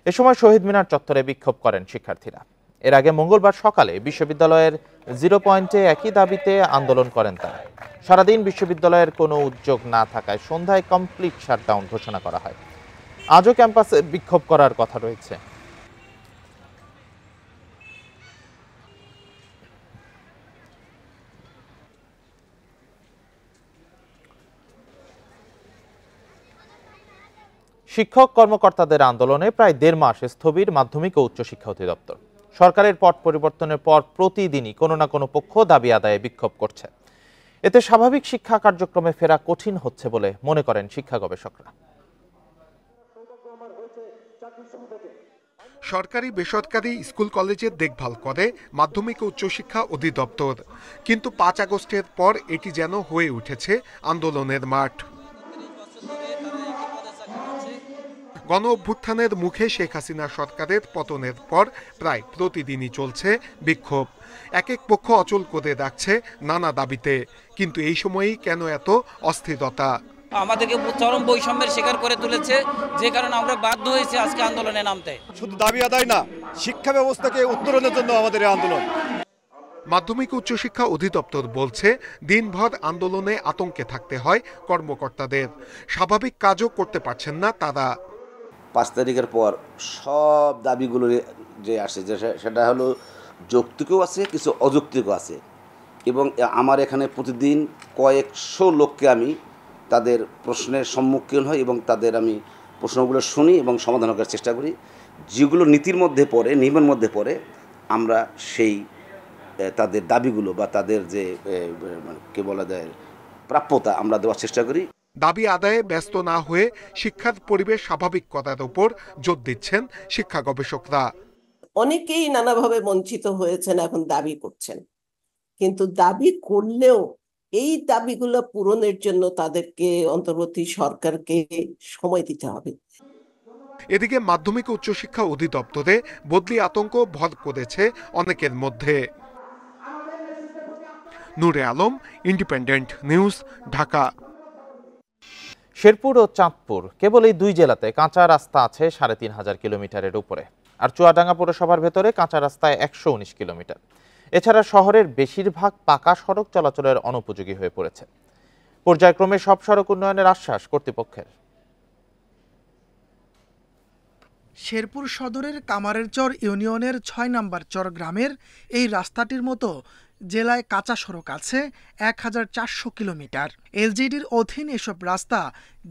এ সময় শহীদ মিনার চত্বরে বিক্ষোভ করেন শিক্ষার্থীরা। এর আগে মঙ্গলবার সকালে বিশ্ববিদ্যালয়ের 0 পয়েন্টে একই দাবিতে আন্দোলন করেন তারা। সারাদিন বিশ্ববিদ্যালয়ের কোনো উদ্যোগ না থাকায় সন্ধ্যায় কমপ্লিট শাটডাউন ঘোষণা করা হয়। আজও ক্যাম্পাসে বিক্ষোভ করার কথা রয়েছে। শিক্ষক কর্মকর্তাদের আন্দোলনে প্রায় 1.5 মাস স্থবির মাধ্যমিক ও উচ্চশিক্ষা অধিদপ্তর। সরকারের পট পরিবর্তনের পর প্রতিদিনই কোনো না কোনো পক্ষ দাবি আদায়ে বিক্ষোভ করছে। এতে স্বাভাবিক শিক্ষা কার্যক্রমে ফেরা কঠিন হচ্ছে বলে মনে করেন শিক্ষা গবেষকরা। সরকারি বেসরকারি স্কুল কলেজের দেখভাল করে মাধ্যমিক ও উচ্চশিক্ষা অধিদপ্তর, কিন্তু 5 আগস্টের পর এটি যেন হয়ে উঠেছে আন্দোলনের মাঠ। গণ অভ্যুত্থানের মুখে শেখ হাসিনা সরকারের পতনের পর প্রায় প্রতিদিনই চলছে বিক্ষোভ। এক এক পক্ষ অচল করে রাখছে নানা দাবিতে, কিন্তু এই সময়েই কেন এত অস্থিরতা? আমাদেরকে চরম বৈষম্যের শিকার করে তুলেছে, যে কারণে আমরা বাধ্য হয়েছি আজকে আন্দোলনে নামতে। শুধু দাবি আদায় না, শিক্ষা ব্যবস্থাকে উত্তরণের জন্য আমাদের এই আন্দোলন। মাধ্যমিক উচ্চশিক্ষা অধিদপ্তর বলছে দিনভর আন্দোলনে আতঙ্কে থাকতে হয় কর্মকর্তাদের, স্বাভাবিক কাজও করতে পারছেন না তারা। 5 তারিখের পর সব দাবিগুলো যে আসে, যে সেটা হলো যৌক্তিকও আছে, কিছু অযৌক্তিকও আছে। এবং আমার এখানে প্রতিদিন কয়েকশো লোককে আমি তাদের প্রশ্নের সম্মুখীন হই এবং তাদের আমি প্রশ্নগুলো শুনি এবং সমাধান করার চেষ্টা করি। যেগুলো নীতির মধ্যে পড়ে, নিয়মের মধ্যে পড়ে, আমরা সেই তাদের দাবিগুলো বা তাদের যে কে বলা যায় প্রাপ্যতা আমরা দেওয়ার চেষ্টা করি। দাবি আদায়ে ব্যস্ত না হয়ে শিক্ষার পরিবেশ স্বাভাবিক করার উপর জোর দিচ্ছেন শিক্ষা গবেষকরা। অনেকেই নানাভাবে বঞ্চিত হয়েছেন, এখন দাবি করছেন, কিন্তু দাবি করলেও এই দাবিগুলো পূরণের জন্য তাদেরকে অন্তর্বর্তী সরকারকে সময় দিতে হবে। এদিকে মাধ্যমিক উচ্চশিক্ষা অধিদপ্তরে বদলি আতঙ্ক ভর করেছে অনেকের মধ্যে। নূরে আলম, ইন্ডিপেন্ডেন্ট নিউজ, ঢাকা। শেরপুর ও চাঁদপুর কেবল এই 2 জেলাতে কাঁচা রাস্তা আছে 3500 কিলোমিটারের উপরে, আর চুয়াডাঙ্গা পৌরসভার ভেতরে কাঁচা রাস্তায় 119 কিলোমিটার। এছাড়া শহরের বেশিরভাগ পাকা সড়ক চলাচলের অনুপযোগী হয়ে পড়েছে। পর্যায়ক্রমে সব সড়ক উন্নয়নের আশ্বাস কর্তৃপক্ষের। শেরপুর সদরের কামারেরচর ইউনিয়নের ৬ নম্বর চর গ্রামের এই রাস্তাটির মতো জেলায় কাঁচা সড়ক আছে ১,৪০০ কিলোমিটার। এলজিডির অধীন এসব রাস্তা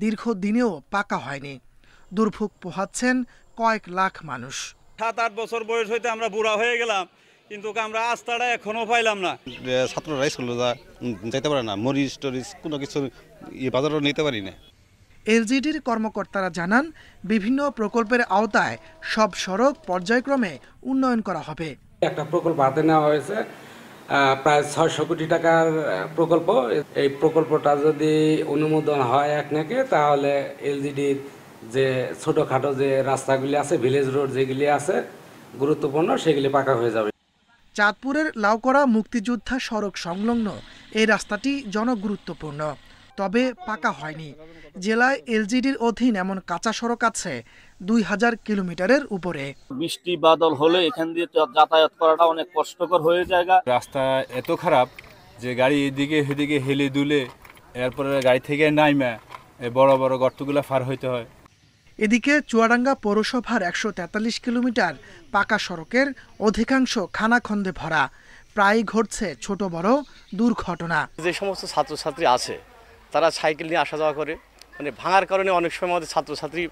দীর্ঘদিনেও পাকা হয়নি। দুর্ভোগ পোহাচ্ছেন কয়েক লাখ মানুষ। ৭-৮ বছর বয়স হইতে আমরা বুড়া হয়ে গেলাম, কিন্তু আমরা রাস্তাটা এখনো পাইলাম না। ছাত্ররা স্কুলে যেতে পারে না, মরিচ টরিচ কোনো কিছু বাজারও নিতে পারি না। এলজিডির কর্মকর্তারা জানান, বিভিন্ন প্রকল্পের আওতায় সব সড়ক পর্যায়ক্রমে উন্নয়ন করা হবে। একটা প্রকল্প হাতে নেওয়া হয়েছে, প্রায় ৬০০ কোটি টাকার প্রকল্প। এই প্রকল্পটা যদি অনুমোদন হয় একনাকে, তাহলে এলজিডির যে ছোটখাটো যে রাস্তাগুলি আছে, ভিলেজ রোড যেগুলি আছে গুরুত্বপূর্ণ, সেগুলি পাকা হয়ে যাবে। চাঁদপুরের লাউকড়া মুক্তিযোদ্ধা সড়ক সংলগ্ন এই রাস্তাটি জনগুরুত্বপূর্ণ, তবে পাকা হয়নি। জেলায় এলজিডির অধীন এমন কাঁচা সড়ক আছে ২,০০০ কিলোমিটারের উপরে। বৃষ্টি বাদল হলে এখান দিয়ে যাতায়াত করাটা অনেক কষ্টকর হয়ে যায়। রাস্তা এত খারাপ যে গাড়ি এদিকে সেদিকে হেলে দুলে, এরপরে গাড়ি থেকে নাইমা বড় বড় গর্তগুলো পার হইতে হয়। এদিকে চুয়াডাঙ্গা পৌরসভার ১৪৩ কিলোমিটার পাকা সড়কের অধিকাংশ খানাখন্দে ভরা, প্রায়ই ঘটছে ছোট বড় দুর্ঘটনা। যে সমস্ত ছাত্রছাত্রী আছে তারা সাইকেল নিয়ে আসা যাওয়া করে, মানে ভাঙার কারণে অনেক সময় আমাদের ছাত্রছাত্রী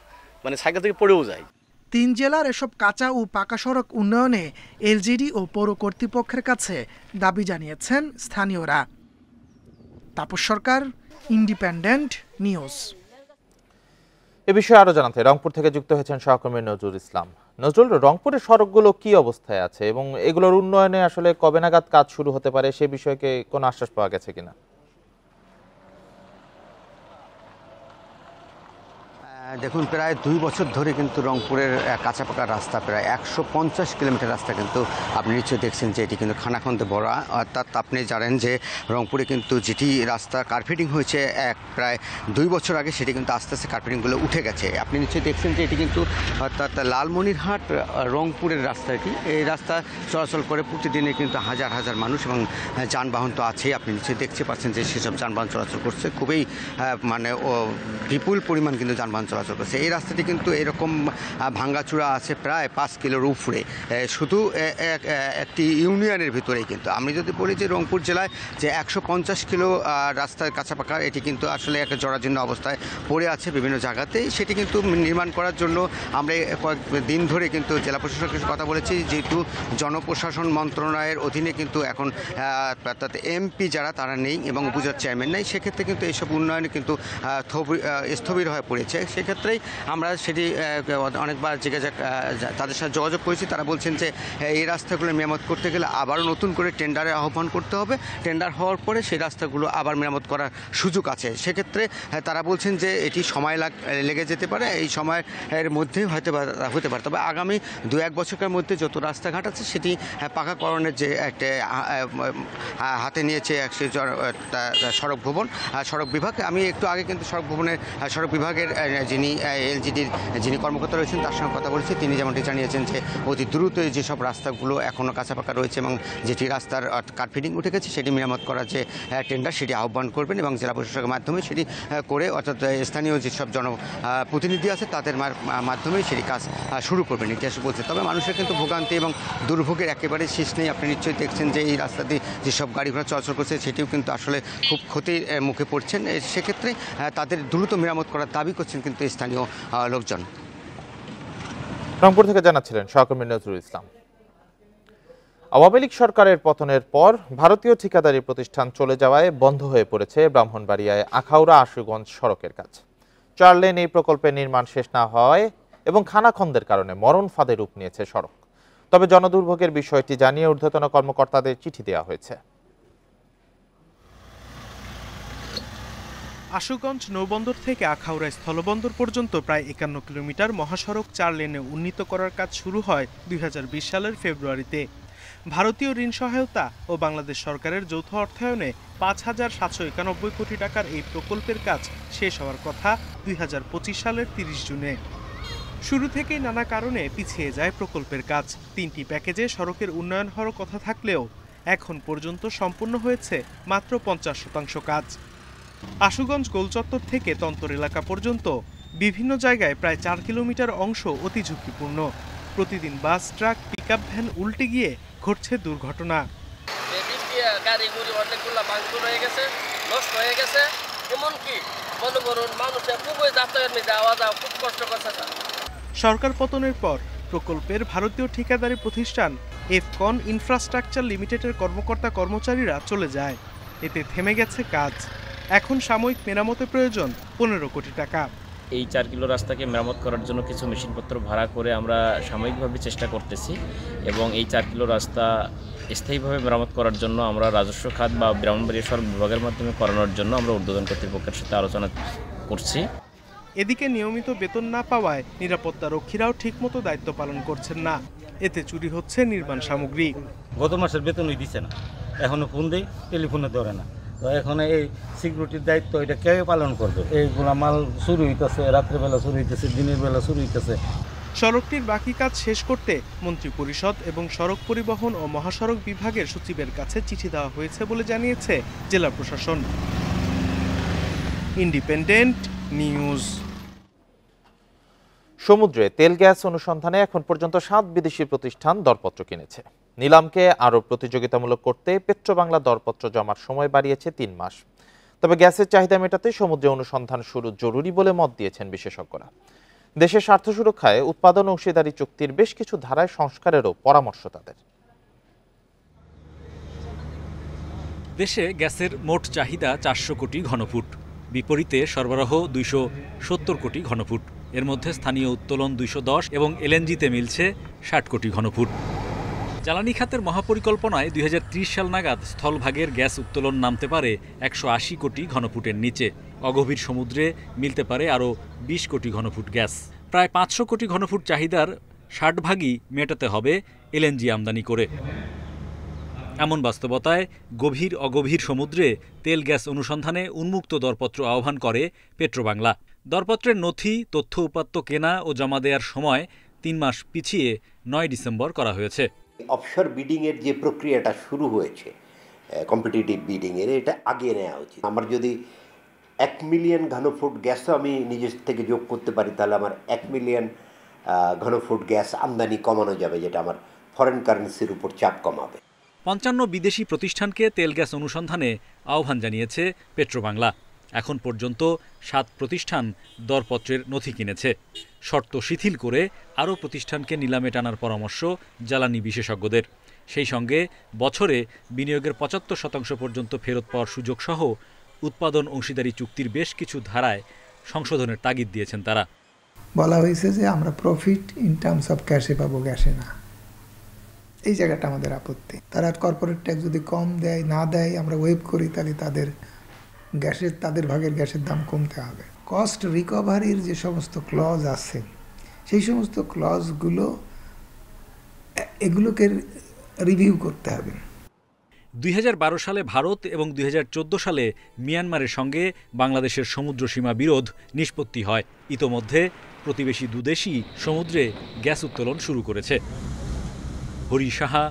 সাইকেল থেকে পড়েও যায়। ৩ জেলার এসব কাঁচা ও পাকা সড়ক উন্নয়নে এলজিডি ও পৌর কর্তৃপক্ষের কাছে দাবি জানিয়েছেন স্থানীয়রা। তাপস সরকার, ইন্ডিপেন্ডেন্ট নিউজ। এ বিষয়ে আরো জানাতে রংপুর থেকে যুক্ত হয়েছেন সহকর্মী নজরুল ইসলাম। নজরুল, রংপুরের সড়কগুলো কি অবস্থায় আছে এবং এগুলোর উন্নয়নে আসলে কবে নাগাদ কাজ শুরু হতে পারে, সে বিষয়ে কোনো আশ্বাস পাওয়া গেছে কিনা? দেখুন, প্রায় 2 বছর ধরে কিন্তু রংপুরের কাঁচা পাকা রাস্তা, প্রায় ১৫০ কিলোমিটার রাস্তা কিন্তু আপনি নিশ্চয়ই দেখছেন যে এটি কিন্তু খানাখন্দে ভরা। অর্থাৎ আপনি জানেন যে রংপুরে কিন্তু যেটি রাস্তা কার্পেটিং হয়েছে প্রায় 2 বছর আগে, সেটি কিন্তু আস্তে আস্তে কার্পেটিংগুলো উঠে গেছে। আপনি নিশ্চয়ই দেখছেন যে এটি কিন্তু অর্থাৎ লালমনিরহাট রংপুরের রাস্তা। এটি এই রাস্তা চলাচল করে প্রতিদিনে কিন্তু হাজার হাজার মানুষ এবং যানবাহন তো আছেই। আপনি নিশ্চয়ই দেখতে পাচ্ছেন যে সেসব যানবাহন চলাচল করছে, খুবই বিপুল পরিমাণ কিন্তু যানবাহন চলাচল করছে। এই রাস্তাটি কিন্তু এরকম ভাঙ্গাচূড়া আছে প্রায় 5 কিলোর উপরে, শুধু একটি ইউনিয়নের ভিতরেই। কিন্তু আমি যদি বলি যে রংপুর জেলায় যে ১৫০ কিলো রাস্তার কাঁচা পাকা, এটি কিন্তু আসলে একটা জরাজীর্ণ অবস্থায় পড়ে আছে বিভিন্ন জায়গাতেই। সেটি কিন্তু নির্মাণ করার জন্য আমরা কয়েকদিন ধরে কিন্তু জেলা প্রশাসকের কথা বলেছি, যেহেতু জনপ্রশাসন মন্ত্রণালয়ের অধীনে কিন্তু এখন অর্থাৎ এমপি যারা তারা নেই এবং উপজেলার চেয়ারম্যান নেই, সেক্ষেত্রে কিন্তু এইসব উন্নয়নে কিন্তু স্থবির হয়ে পড়েছে। সেক্ষেত্রেই আমরা সেটি অনেকবার তাদের সাথে যোগাযোগ করেছি। তারা বলছেন যে এই রাস্তাগুলো মেরামত করতে গেলে আবারও নতুন করে টেন্ডারে আহ্বান করতে হবে। টেন্ডার হওয়ার পরে সেই রাস্তাগুলো আবার মেরামত করার সুযোগ আছে। সেক্ষেত্রে তারা বলছেন যে এটি সময় লেগে যেতে পারে, এই সময়ের মধ্যে হতে পারে। তবে আগামী 2-1 বছরের মধ্যে যত রাস্তাঘাট আছে সেটি পাকাকরণের যে একটা হাতে নিয়েছে সড়ক ভবন, সড়ক বিভাগ। আমি একটু আগে কিন্তু সড়ক বিভাগের যিনি এলজিডির যিনি কর্মকর্তা রয়েছেন তার সঙ্গে কথা বলেছি। তিনি যেমনটি জানিয়েছেন যে অতি দ্রুত যেসব রাস্তাগুলো এখনও কাঁচা পাকা রয়েছে এবং যেটি রাস্তার কার্পেটিং উঠে গেছে সেটি মেরামত করার যে টেন্ডার সেটি আহ্বান করবেন এবং জেলা প্রশাসকের মাধ্যমে সেটি করে, অর্থাৎ স্থানীয় যেসব জনপ্রতিনিধি আছে তাদের মাধ্যমে সেটি কাজ শুরু করবেন, ইতিহাস বলছে। তবে মানুষের কিন্তু ভোগান্তি এবং দুর্ভোগের একেবারে শেষ নেই। আপনি নিশ্চয়ই দেখছেন যে এই রাস্তা দিয়ে যেসব গাড়ি ঘোড়া চলাচল করছে সেটিও কিন্তু আসলে খুব ক্ষতির মুখে পড়ছেন। সেক্ষেত্রে তাদের দ্রুত মেরামত করার দাবি করছেন কিন্তু স্থানীয় লোকজন। রংপুর থেকে জানাচ্ছিলেন সহকর্মী নজরুল ইসলাম। আওয়ামী লীগ সরকারের পতনের পর ভারতীয় ঠিকাদারি প্রতিষ্ঠান চলে যাওয়ায় বন্ধ হয়ে পড়েছে ব্রাহ্মণবাড়িয়ায় আখাউড়া আশুগঞ্জ সড়কের কাজ। 4 লেন এই প্রকল্পের নির্মাণ শেষ না হওয়ায় এবং খানাখন্দের কারণে মরণ ফাঁদে রূপ নিয়েছে সড়ক। তবে জনদুর্ভোগের বিষয়টি জানিয়ে ঊর্ধ্বতন কর্মকর্তাদের চিঠি দেওয়া হয়েছে। আশুগঞ্জ নৌবন্দর থেকে আখাউড়া স্থলবন্দর পর্যন্ত প্রায় 51 কিলোমিটার মহাসড়ক 4 লেনে উন্নীত করার কাজ শুরু হয় 2020 সালের ফেব্রুয়ারিতে। ভারতীয় ঋণ সহায়তা ও বাংলাদেশ সরকারের যৌথ অর্থায়নে 5,791 কোটি টাকার এই প্রকল্পের কাজ শেষ হওয়ার কথা 2025 সালের 30 জুনে। শুরু থেকেই নানা কারণে পিছিয়ে যায় প্রকল্পের কাজ। 3টি প্যাকেজে সড়কের উন্নয়ন হওয়ার কথা থাকলেও এখন পর্যন্ত সম্পূর্ণ হয়েছে মাত্র 50% কাজ। আশুগঞ্জ গোলচত্বর থেকে তন্তর এলাকা পর্যন্ত বিভিন্ন জায়গায় প্রায় 4 কিলোমিটার অংশ অতি ঝুঁকিপূর্ণ। প্রতিদিন বাস, ট্রাক, পিকআপ ভ্যান উল্টে গিয়ে ঘটছে দুর্ঘটনা। গাড়িগুলি অনেকগুলো ভাঙচুর হয়ে গেছে, নষ্ট হয়ে গেছে। এমনকি মনে করুন মানুষের খুবই যাতায়াতের মধ্যে আওয়া যাওয়া খুব কষ্ট করছে। সরকার পতনের পর প্রকল্পের ভারতীয় ঠিকাদারি প্রতিষ্ঠান এফকন ইনফ্রাস্ট্রাকচার লিমিটেডের কর্মকর্তা কর্মচারীরা চলে যায়। এতে থেমে গেছে কাজ। এখন সাময়িক মেরামতের প্রয়োজন 15 কোটি টাকা। এই 4 কিলো রাস্তাকে মেরামত করার জন্য কিছু মেশিনপত্র ভাড়া করে আমরা সাময়িকভাবে চেষ্টা করতেছি এবং এই 4 কিলো রাস্তা স্থায়ীভাবে মেরামত করার জন্য আমরা রাজস্ব খাত বা ব্রাহ্মণবাড়িয়া সড়ক বিভাগের মাধ্যমে করানোর জন্য আমরা ঊর্ধ্বতন কর্তৃপক্ষের সাথে আলোচনা করছি। এদিকে নিয়মিত বেতন না পাওয়ায় নিরাপত্তা রক্ষীরাও ঠিকমতো দায়িত্ব পালন করছেন না। এতে চুরি হচ্ছে নির্মাণ সামগ্রী। গত মাসের বেতনই দিছে না, এখনো ফোন দেই, টেলিফোনে ধরে না। তো এখন এই সিকিউরিটির দায়িত্ব এটা কে পালন করবে? এইগুলা মাল চুরি হইতেছে, রাত্রেবেলা চুরি হইতেছে, দিনের বেলা চুরি হইতেছে। সড়কটির বাকি কাজ শেষ করতে মন্ত্রিপরিষদ এবং সড়ক পরিবহন ও মহাসড়ক বিভাগের সচিবের কাছে চিঠি দেওয়া হয়েছে বলে জানিয়েছে জেলা প্রশাসন। Independent news. সমুদ্রে তেল গ্যাস অনুসন্ধানে এখন পর্যন্ত 7 বিদেশি প্রতিষ্ঠান দরপত্র কিনেছে। নিলামকে আরও প্রতিযোগিতামূলক করতে পেট্রোবাংলা দরপত্র জমার সময় বাড়িয়েছে 3 মাস। তবে গ্যাসের চাহিদা মেটাতে সমুদ্রে অনুসন্ধান শুরু জরুরি বলে মত দিয়েছেন বিশেষজ্ঞরা। দেশের স্বার্থ সুরক্ষায় উৎপাদন অংশীদারি চুক্তির বেশ কিছু ধারায় সংস্কারেরও পরামর্শ তাদের। দেশে গ্যাসের মোট চাহিদা 400 কোটি ঘনফুট, বিপরীতে সরবরাহ 270 কোটি ঘনফুট। এর মধ্যে স্থানীয় উত্তোলন 210 এবং এলএনজিতে মিলছে 60 কোটি ঘনফুট। জ্বালানি খাতের মহাপরিকল্পনায় 2030 সাল নাগাদ স্থলভাগের গ্যাস উত্তোলন নামতে পারে 180 কোটি ঘনফুটের নিচে। অগভীর সমুদ্রে মিলতে পারে আরও 20 কোটি ঘনফুট গ্যাস। প্রায় 500 কোটি ঘনফুট চাহিদার 60 ভাগই মেটাতে হবে এলএনজি আমদানি করে। এমন বাস্তবতায় গভীর অগভীর সমুদ্রে তেল গ্যাস অনুসন্ধানে উন্মুক্ত দরপত্র আহ্বান করে পেট্রোবাংলা। দরপত্রের নথি, তথ্য উপাত্ত কেনা ও জমা দেওয়ার সময় 3 মাস পিছিয়ে 9 ডিসেম্বর করা হয়েছে। অফশোর বিডিংয়ের যে প্রক্রিয়াটা শুরু হয়েছে কম্পিটিটিভ বিডিংয়ের, এটা আগে নেওয়া উচিত। আমার যদি 1 মিলিয়ন ঘনফুট গ্যাসও আমি নিজের থেকে যোগ করতে পারি, তাহলে আমার 1 মিলিয়ন ঘনফুট গ্যাস আমদানি কমানো যাবে, যেটা আমার ফরেন কারেন্সির উপর চাপ কমাবে। 55 বিদেশি প্রতিষ্ঠানকে তেল গ্যাস অনুসন্ধানে আহ্বান জানিয়েছে পেট্রোবাংলা। এখন পর্যন্ত 7 প্রতিষ্ঠান দরপত্রের নথি কিনেছে। শর্ত শিথিল করে আরও প্রতিষ্ঠানকে নিলামে টানার পরামর্শ জ্বালানি বিশেষজ্ঞদের। সেই সঙ্গে বছরে বিনিয়োগের 75% পর্যন্ত ফেরত পাওয়ার সুযোগ সহ উৎপাদন অংশীদারি চুক্তির বেশ কিছু ধারায় সংশোধনের তাগিদ দিয়েছেন তারা। বলা হয়েছে যে আমরা প্রফিট ইন টার্মস অফ ক্যাশে পাবো, গ্যাসে না। এই জায়গাটা আমাদের আপত্তি। তারা কর্পোরেট ট্যাক্স যদি কম দেয় না দেয়, আমরা ওয়েভ করি, তাহলে তাদের ভাগের গ্যাসের দাম কমতে হবে। কস্ট রিকভারির যে সমস্ত ক্লজ আছে, সেই সমস্ত ক্লজগুলো এগুলোকে রিভিউ করতে হবে। 2012 সালে ভারত এবং 2014 সালে মিয়ানমারের সঙ্গে বাংলাদেশের সমুদ্র সীমা বিরোধ নিষ্পত্তি হয়। ইতোমধ্যে প্রতিবেশী দুদেশই সমুদ্রে গ্যাস উত্তোলন শুরু করেছে। Hari Saha,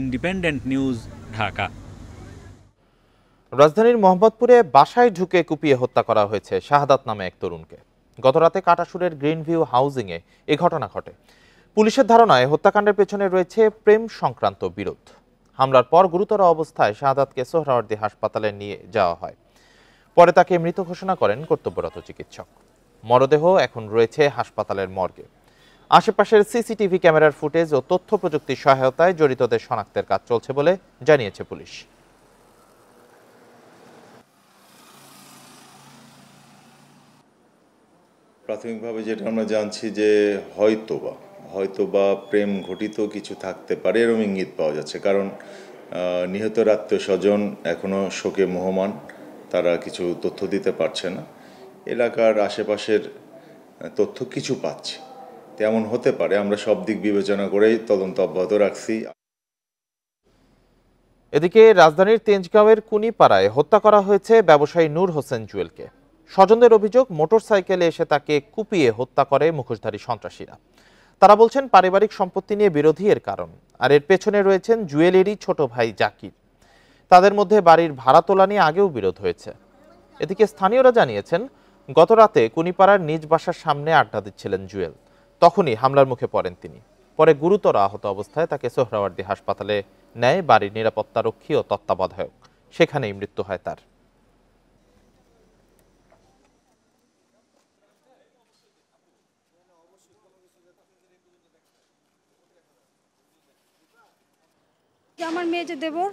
independent news, Dhaka. রাজধানীর মোহাম্মদপুরে বাসায় ঢুকে কুপিয়ে হত্যা করা হয়েছে শাহাদাত নামে এক তরুণকে। গতরাতে কাটাসুরের গ্রিন ভিউ হাউজিংয়ে এ ঘটনা ঘটে। পুলিশের ধারণায় হত্যাকাণ্ডের পেছনে রয়েছে প্রেম সংক্রান্ত বিরোধ। হামলার পর গুরুতর অবস্থায় শাহাদাতকে সোহরাওয়ার্দী হাসপাতালে নিয়ে যাওয়া হয়। পরে তাকে মৃত ঘোষণা করেন কর্তব্যরত চিকিৎসক। মরদেহ এখন রয়েছে হাসপাতালের মর্গে। আশেপাশের সিসিটিভি ক্যামেরার ফুটেজ ও তথ্য প্রযুক্তির সহায়তায় জড়িতদের শনাক্তের কাজ চলছে বলে জানিয়েছে পুলিশ। প্রাথমিকভাবে যেটা আমরা জানছি যে হয়তোবা প্রেম ঘটিত কিছু থাকতে পারে, এরকম ইঙ্গিত পাওয়া যাচ্ছে। কারণ নিহতের আত্মীয় স্বজন এখনও শোকে মোহমান, তারা কিছু তথ্য দিতে পারছে না। এলাকার আশেপাশের তথ্য কিছু পাচ্ছে, তেমন হতে পারে। আমরা সব দিক বিবেচনা করেই তদন্ত অব্যাহত রাখছি। এদিকে রাজধানীর তেজগাঁওয়ের কুনিপাড়ায় হত্যা করা হয়েছে ব্যবসায়ী নূর হোসেন জুয়েলকে। স্বজনদের অভিযোগ, মোটরসাইকেলে এসে তাকে কুপিয়ে হত্যা করে মুখোশধারী সন্ত্রাসীরা। তারা বলছেন পারিবারিক সম্পত্তি নিয়ে বিরোধী এর কারণ, আর এর পেছনে রয়েছেন জুয়েলেরই ছোট ভাই জাকির। তাদের মধ্যে বাড়ির ভাড়া তোলা নিয়ে আগেও বিরোধ হয়েছে। এদিকে স্থানীয়রা জানিয়েছেন গত রাতে কুনিপাড়ার নিজ বাসার সামনে আড্ডা দিচ্ছিলেন জুয়েল। তখনই হামলার মুখে পড়েন তিনি। পরে গুরুতর আহত অবস্থায় তাকে সোহরাওয়ার্দী হাসপাতালে নেয় বাড়ির নিরাপত্তারক্ষী ও তত্ত্বাবধায়ক। সেখানেই মৃত্যু হয় তার। আমার মেয়ে যে দেবর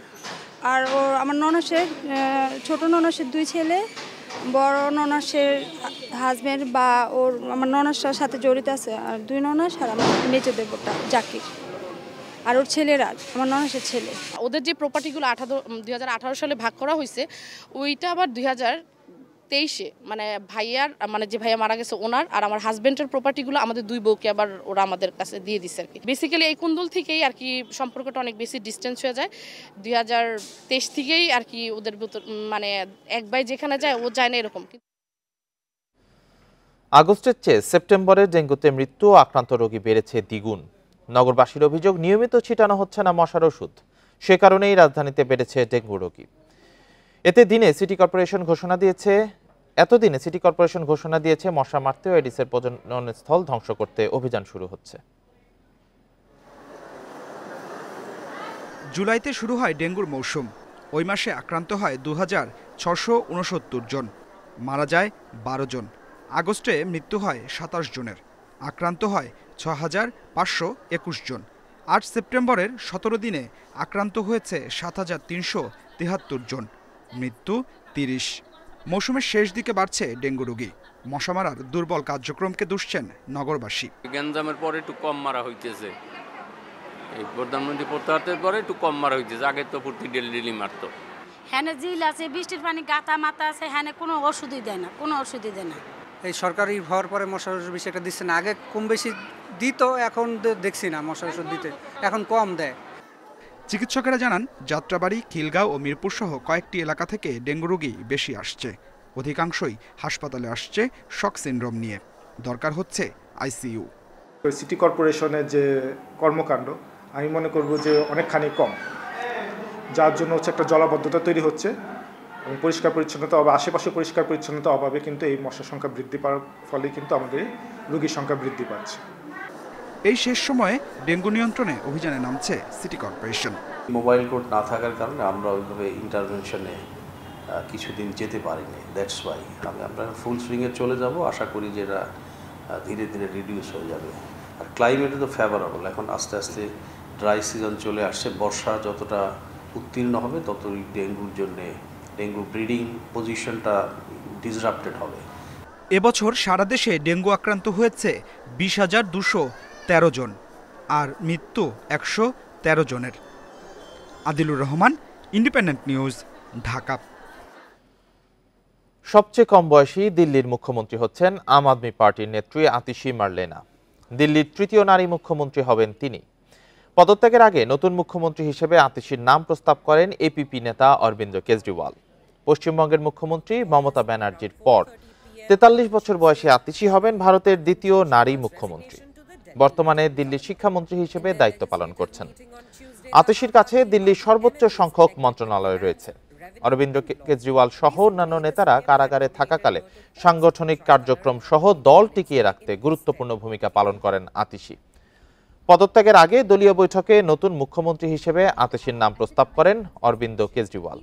আর ও আমার ননসের ছোট ননসের 2 ছেলে, বড় ননসের হাজবেন্ড বা ওর আমার ননসের সাথে জড়িত আছে, আর 2 ননস আর আমার মেয়ে দেবরটা জাকির আর ওর ছেলেরা আমার ননসের ছেলে। ওদের যে প্রপার্টিগুলো 2018 সালে ভাগ করা হয়েছে ওইটা আবার 2023-এ মানে ভাইয়ার মানে যে ভাইয়া মারা গেছে ওনার আর আমার হাজবেন্ডের প্রপার্টিগুলো আমাদের 2 বউকে আবার ওরা আমাদের কাছে দিয়ে দিচ্ছে আর কি। বেসিক্যালি এই কুন্দুল থেকেই আর কি সম্পর্কটা অনেক বেশি ডিস্টেন্স হয়ে যায়। 2023 থেকেই আর কি ওদের মানে এক ভাই যেখানে যায় ও যায় না এরকম। আগস্টের চেয়ে সেপ্টেম্বরে ডেঙ্গুতে মৃত্যু ও আক্রান্ত রোগী বেড়েছে দ্বিগুণ। নগরবাসীর অভিযোগ, নিয়মিত ছিটানো হচ্ছে না মশার ওষুধ। সে কারণেই রাজধানীতে বেড়েছে ডেঙ্গু রোগী। এতদিনে সিটি কর্পোরেশন ঘোষণা দিয়েছে মশা মারতে ও এডিসের প্রজনন স্থল ধ্বংস করতে অভিযান শুরু হচ্ছে। জুলাইতে শুরু হয় ডেঙ্গুর মৌসুম। ওই মাসে আক্রান্ত হয় 2669 জন, মারা যায় 12 জন। আগস্টে মৃত্যু হয় 27 জনের, আক্রান্ত হয় 6521 জন। 8 সেপ্টেম্বরের 17 দিনে আক্রান্ত হয়েছে 7373 জন, মৃত্যু 30। মৌসুমের শেষ দিকে বাড়ছে ডেঙ্গু রোগী। মশা মারার দুর্বল কার্যক্রমকে দুষছেন নগরবাসী। গ্যাঞ্জামের পরে একটু কম মারা হইতেছে, এই প্রধানমন্ত্রী প্রত্যাহারের পরে একটু কম মারা হইতেছে। আগে তো প্রতি ডেলি মারতো। হ্যাঁ জিল আছে, বৃষ্টির পানি গাতা মাথা আছে, হ্যাঁ কোনো ওষুধই দেয় না, কোনো ওষুধই দেয় না। এই সরকারি হওয়ার পরে মশার ওষুধ বেশি একটা দিচ্ছে না। আগে কম বেশি দিত, এখন দেখছি না মশার ওষুধ দিতে, এখন কম দেয়। চিকিৎসকেরা জানান, যাত্রাবাড়ি, খিলগাঁও ও মিরপুর সহ কয়েকটি এলাকা থেকে ডেঙ্গু রোগী বেশি আসছে। অধিকাংশই হাসপাতালে আসছে শক সিনড্রোম নিয়ে। দরকার হচ্ছে আইসিইউ। সিটি কর্পোরেশনের যে কর্মকাণ্ড আমি মনে করব যে অনেকখানি কম, যার জন্য হচ্ছে একটা জলাবদ্ধতা তৈরি হচ্ছে এবং পরিষ্কার পরিচ্ছন্নতা আশেপাশে পরিষ্কার পরিচ্ছন্নতা অভাবে কিন্তু এই মশার সংখ্যা বৃদ্ধি পাওয়ার ফলে কিন্তু আমাদের রোগীর সংখ্যা বৃদ্ধি পাচ্ছে। এই শেষ সময়ে ডেঙ্গু নিয়ন্ত্রণে অভিযানে নামছে সিটি কর্পোরেশন। মোবাইল কোর্ট না থাকার কারণে আমরা ওইভাবে ইন্টারভেনশনে কিছুদিন যেতে পারিনি। দ্যাটস ওয়াই আমরা ফুল সুইংয়ে চলে যাব। আশা করি যে এটা ধীরে ধীরে রিডিউস হয়ে যাবে। আর ক্লাইমেটে তো ফেভারেবল, এখন আস্তে আস্তে ড্রাই সিজন চলে আসছে। বর্ষা যতটা উত্তীর্ণ হবে ততই ডেঙ্গু ব্রিডিং পজিশনটা ডিসরাপ্টেড হবে। এবছর সারা দেশে ডেঙ্গু আক্রান্ত হয়েছে 20,213 জন আর মৃত্যু 113 জনের। Adilur Rahman, independent news, Dhaka. সবচেয়ে কম বয়সী দিল্লির মুখ্যমন্ত্রী হচ্ছেন আম আদমি পার্টির নেত্রী আতিশি মার্লেনা। দিল্লির তৃতীয় নারী মুখ্যমন্ত্রী হবেন তিনি। পদত্যাগের আগে নতুন মুখ্যমন্ত্রী হিসেবে আতিশির নাম প্রস্তাব করেন এপিপি নেতা অরবিন্দ কেজরিওয়াল। পশ্চিমবঙ্গের মুখ্যমন্ত্রী মমতা ব্যানার্জির পর 43 বছর বয়সী আতিশি হবেন ভারতের দ্বিতীয় নারী মুখ্যমন্ত্রী। বর্তমানে দিল্লির শিক্ষামন্ত্রী হিসেবে দায়িত্ব পালন করছেন। আতিশির কাছে দিল্লির সর্বোচ্চ সংখ্যক মন্ত্রণালয় রয়েছে। অরবিন্দ কেজরিওয়াল সহ অন্যান্য নেতারা কারাগারে থাকাকালে সাংগঠনিক কার্যক্রম সহ দল টিকিয়ে রাখতে গুরুত্বপূর্ণ ভূমিকা পালন করেন আতিশি। পদত্যাগের আগে দলীয় বৈঠকে নতুন মুখ্যমন্ত্রী হিসেবে আতিশির নাম প্রস্তাব করেন Aurobindo Kejriwal.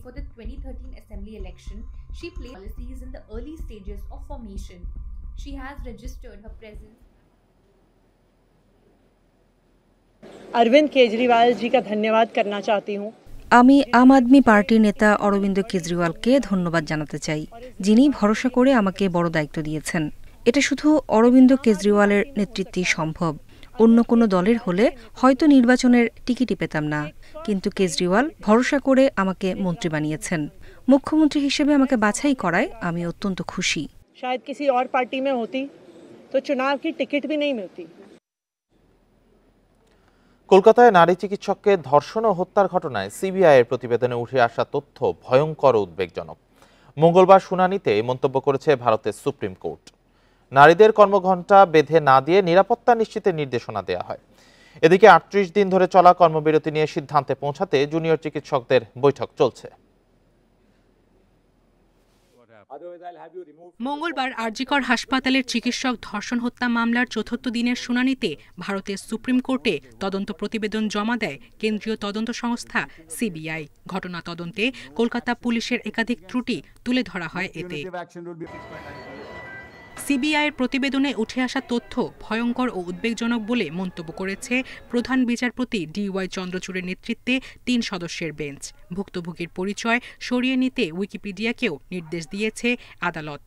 For the 2013 assembly election, she played policies in the early stages of formation. She has registered her presence. Arvind Kejriwal ji का धन्यवाद करना चाहती हूँ। আমি আম আদমি পার্টির নেতা অরবিন্দ কেজরিওয়ালকে ধন্যবাদ জানাতে চাই, যিনি ভরসা করে আমাকে বড় দায়িত্ব দিয়েছেন। এটা শুধু অরবিন্দ কেজরিওয়ালের নেতৃত্বেই সম্ভব। অন্য কোনো দলের হলে হয়তো নির্বাচনের টিকিটই পেতাম না, কিন্তু কেজরিওয়াল ভরসা করে আমাকে মন্ত্রী বানিয়েছেন। মুখ্যমন্ত্রী হিসেবে আমাকে বাছাই করায় আমি অত্যন্ত খুশি। शायद किसी और पार्टी में होती तो चुनाव की टिकट भी नहीं मिलती। কলকাতায় নারী চিকিৎসককে ধর্ষণ ও হত্যার ঘটনায় সিবিআইয়ের প্রতিবেদনে উঠে আসা তথ্য ভয়ঙ্কর ও উদ্বেগজনক। মঙ্গলবার শুনানিতে এই মন্তব্য করেছে ভারতের সুপ্রিম কোর্ট। নারীদের কর্মঘণ্টা বেঁধে না দিয়ে নিরাপত্তা নিশ্চিতের নির্দেশনা দেওয়া হয়। এদিকে ৩৮ দিন ধরে চলা কর্মবিরতি নিয়ে সিদ্ধান্তে পৌঁছাতে জুনিয়র চিকিৎসকদের বৈঠক চলছে। মঙ্গলবার আরজিকর হাসপাতালের চিকিৎসক ধর্ষণ হত্যা মামলার চতুর্থ দিনের শুনানিতে ভারতের সুপ্রিম কোর্টে তদন্ত প্রতিবেদন জমা দেয় কেন্দ্রীয় তদন্ত সংস্থা সিবিআই। ঘটনা তদন্তে কলকাতা পুলিশের একাধিক ত্রুটি তুলে ধরা হয় এতে। সিবিআইয়ের প্রতিবেদনে উঠে আসা তথ্য ভয়ঙ্কর ও উদ্বেগজনক বলে মন্তব্য করেছে প্রধান বিচারপতি DY চন্দ্রচূড়ের নেতৃত্বে 3 সদস্যের বেঞ্চ। ভুক্তভোগীর পরিচয় সরিয়ে নিতে উইকিপিডিয়াকেও নির্দেশ দিয়েছে আদালত।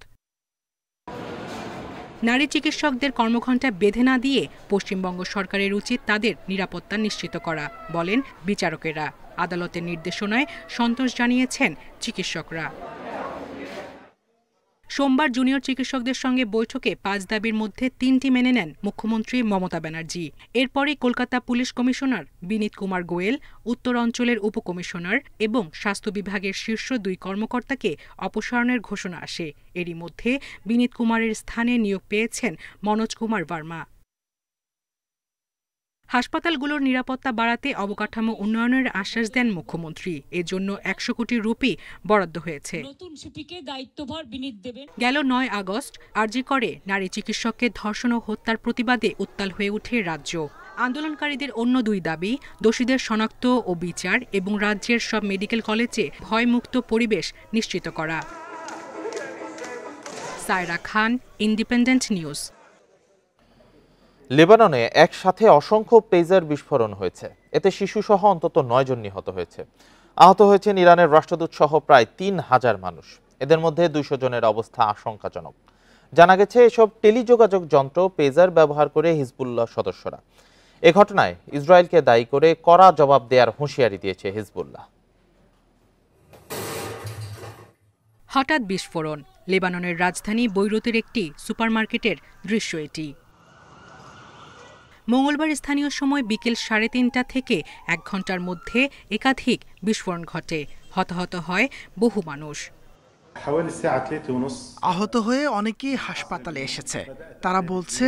নারী চিকিৎসকদের কর্মঘণ্টা বেঁধে না দিয়ে পশ্চিমবঙ্গ সরকারের উচিত তাদের নিরাপত্তা নিশ্চিত করা, বলেন বিচারকেরা। আদালতের নির্দেশনায় সন্তোষ জানিয়েছেন চিকিৎসকরা। সোমবার জুনিয়র চিকিৎসকদের সঙ্গে বৈঠকে 5 দাবির মধ্যে 3টি মেনে নেন মুখ্যমন্ত্রী মমতা ব্যানার্জি। এরপরই কলকাতা পুলিশ কমিশনার বিনীত কুমার গোয়েল, উত্তর অঞ্চলের উপকমিশনার এবং স্বাস্থ্য বিভাগের শীর্ষ 2 কর্মকর্তাকে অপসারণের ঘোষণা আসে। এরই মধ্যে বিনীত কুমারের স্থানে নিয়োগ পেয়েছেন মনোজ কুমার ভার্মা। হাসপাতালগুলোর নিরাপত্তা বাড়াতে অবকাঠামো উন্নয়নের আশ্বাস দেন মুখ্যমন্ত্রী। এজন্য 100 কোটি রুপি বরাদ্দ হয়েছে। গেল 9 আগস্ট আরজিকরে নারী চিকিৎসককে ধর্ষণ ও হত্যার প্রতিবাদে উত্তাল হয়ে ওঠে রাজ্য। আন্দোলনকারীদের অন্য 2 দাবি দোষীদের শনাক্ত ও বিচার এবং রাজ্যের সব মেডিকেল কলেজে ভয়মুক্ত পরিবেশ নিশ্চিত করা। সায়রা খান, ইন্ডিপেন্ডেন্ট নিউজ। লেবাননে একসাথে অসংখ্য পেজার বিস্ফোরণ হয়েছে। এতে শিশুসহ অন্তত 9 জন নিহত হয়েছে। আহত হয়েছেন ইরানের রাষ্ট্রদূত সহ প্রায় 3000 মানুষ। এদের মধ্যে 200 জনের অবস্থা আশঙ্কাজনক। জানা গেছে এসব টেলিযোগাযোগ যন্ত্র পেজার ব্যবহার করে হিজবুল্লাহ সদস্যরা। এ ঘটনায় ইসরায়েলকে দায়ী করে কড়া জবাব দেওয়ার হুঁশিয়ারি দিয়েছে হিজবুল্লাহ। হঠাৎ বিস্ফোরণ। লেবাননের রাজধানী বৈরুতের একটি সুপারমার্কেটের দৃশ্য এটি। মঙ্গলবার স্থানীয় সময় বিকেল 3:30 থেকে 1 ঘণ্টার মধ্যে একাধিক বিস্ফোরণ ঘটে। হতাহত হয় বহু মানুষ। আহত হয়ে অনেকেই হাসপাতালে এসেছে। তারা বলছে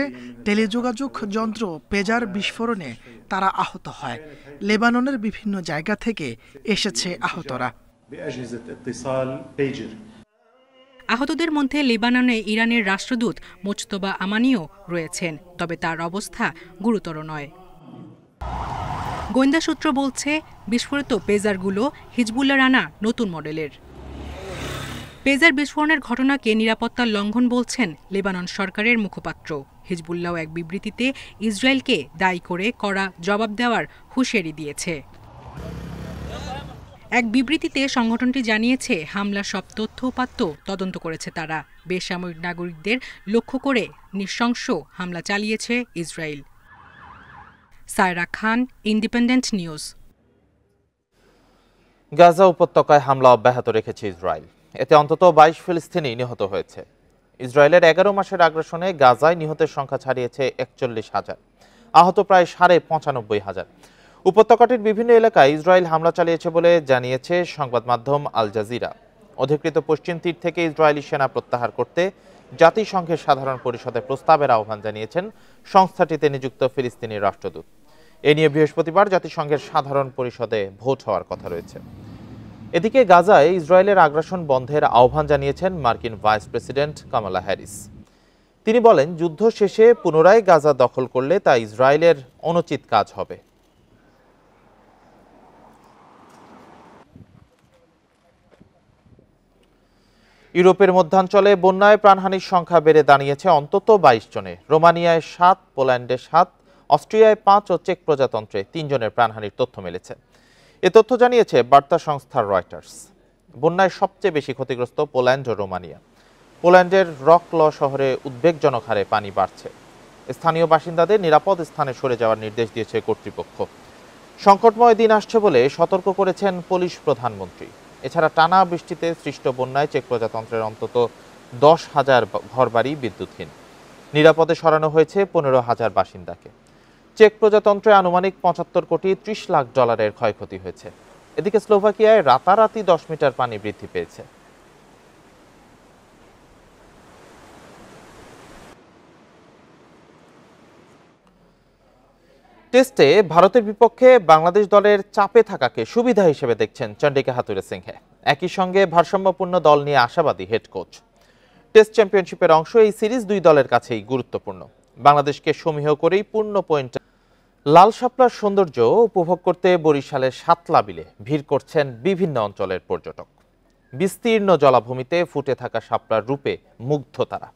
টেলিযোগাযোগ যন্ত্র পেজার বিস্ফোরণে তারা আহত হয়। লেবাননের বিভিন্ন জায়গা থেকে এসেছে আহতরা। আহতদের মধ্যে লেবাননে ইরানের রাষ্ট্রদূত মোজতবা আমানিও রয়েছেন, তবে তার অবস্থা গুরুতর নয়। গোয়েন্দা সূত্র বলছে বিস্ফোরিত পেজারগুলো হিজবুল্লাহর আনা নতুন মডেলের। পেজার বিস্ফোরণের ঘটনাকে নিরাপত্তার লঙ্ঘন বলছেন লেবানন সরকারের মুখপাত্র। হিজবুল্লাহ এক বিবৃতিতে ইসরায়েলকে দায়ী করে কড়া জবাব দেওয়ার হুঁশিয়ারি দিয়েছে। এক বিবৃতিতে সংগঠনটি জানিয়েছে হামলার সব তথ্য উপাত্ত তদন্ত করেছে তারা। বেসামরিক নাগরিকদের লক্ষ্য করে নৃশংস হামলা চালিয়েছে ইসরায়েল। সায়রা খান, ইন্ডিপেন্ডেন্ট নিউজ। গাজা উপত্যকায় হামলা অব্যাহত রেখেছে ইসরায়েল। এতে অন্তত 22 ফিলিস্তিনি নিহত হয়েছে। ইসরায়েলের 11 মাসের আগ্রাসনে গাজায় নিহতের সংখ্যা ছাড়িয়েছে 41,000, আহত প্রায় 95,500। উপত্যকাটির বিভিন্ন এলাকায় ইসরায়েল হামলা চালিয়েছে বলে জানিয়েছে সংবাদ মাধ্যম আল জাজিরা। অধিকৃত পশ্চিম তীর থেকে ইসরায়েলি সেনা প্রত্যাহার করতে জাতিসংঘের সাধারণ পরিষদে প্রস্তাবের আহ্বান জানিয়েছেন সংস্থাটিতে নিযুক্ত ফিলিস্তিনি রাষ্ট্রদূত। এ নিয়ে বৃহস্পতিবার জাতিসংঘের সাধারণ পরিষদে ভোট হওয়ার কথা রয়েছে। এদিকে গাজায় ইসরায়েলের আগ্রাসন বন্ধের আহ্বান জানিয়েছেন মার্কিন ভাইস প্রেসিডেন্ট কামালা হ্যারিস। তিনি বলেন, যুদ্ধ শেষে পুনরায় গাজা দখল করলে তা ইসরায়েলের অনুচিত কাজ হবে। ইউরোপের মধ্যাঞ্চলে বন্যায় প্রাণহানির সংখ্যা বেড়ে দাঁড়িয়েছে অন্তত 22 জনে। রোমানিয়ায় 7, পোল্যান্ডে 7, অস্ট্রিয়ায় 5 ও চেক প্রজাতন্ত্রে 3 জনের প্রাণহানির তথ্য মিলেছে। এ তথ্য জানিয়েছে বার্তা সংস্থা রয়টার্স। বন্যায় সবচেয়ে বেশি ক্ষতিগ্রস্ত পোল্যান্ড ও রোমানিয়া। পোল্যান্ডের রকল শহরে উদ্বেগজনক হারে পানি বাড়ছে। স্থানীয় বাসিন্দাদের নিরাপদ স্থানে সরে যাওয়ার নির্দেশ দিয়েছে কর্তৃপক্ষ। সংকটময় দিন আসছে বলে সতর্ক করেছেন পোলিশ প্রধানমন্ত্রী। এছাড়া টানা বৃষ্টিতে সৃষ্ট বন্যায় চেক প্রজাতন্ত্রের অন্তত 10,000 ঘরবাড়ি বিদ্যুৎহীন। নিরাপদে সরানো হয়েছে 15,000 বাসিন্দাকে। চেক প্রজাতন্ত্রে আনুমানিক 75 কোটি 30 লাখ ডলারের ক্ষয়ক্ষতি হয়েছে। এদিকে স্লোভাকিয়ায় রাতারাতি 10 মিটার পানি বৃদ্ধি পেয়েছে। টেস্টে ভারতের বিপক্ষে বাংলাদেশ দলের চাপে থাকাকে সুবিধা হিসেবে দেখছেন চন্ডিকা হাথুরে সিংহে। একই সঙ্গে ভারসাম্যপূর্ণ দল নিয়ে আশাবাদী হেড কোচ। টেস্ট চ্যাম্পিয়নশিপের অংশ এই সিরিজ দুই দলের কাছেই গুরুত্বপূর্ণ। বাংলাদেশকে সমীহ করেই পূর্ণ পয়েন্ট। লাল শাপলার সৌন্দর্য উপভোগ করতে বরিশালের সাতলা বিলে ভিড় করছেন বিভিন্ন অঞ্চলের পর্যটক। বিস্তীর্ণ জলাভূমিতে ফুটে থাকা শাপলার রূপে মুগ্ধ তারা।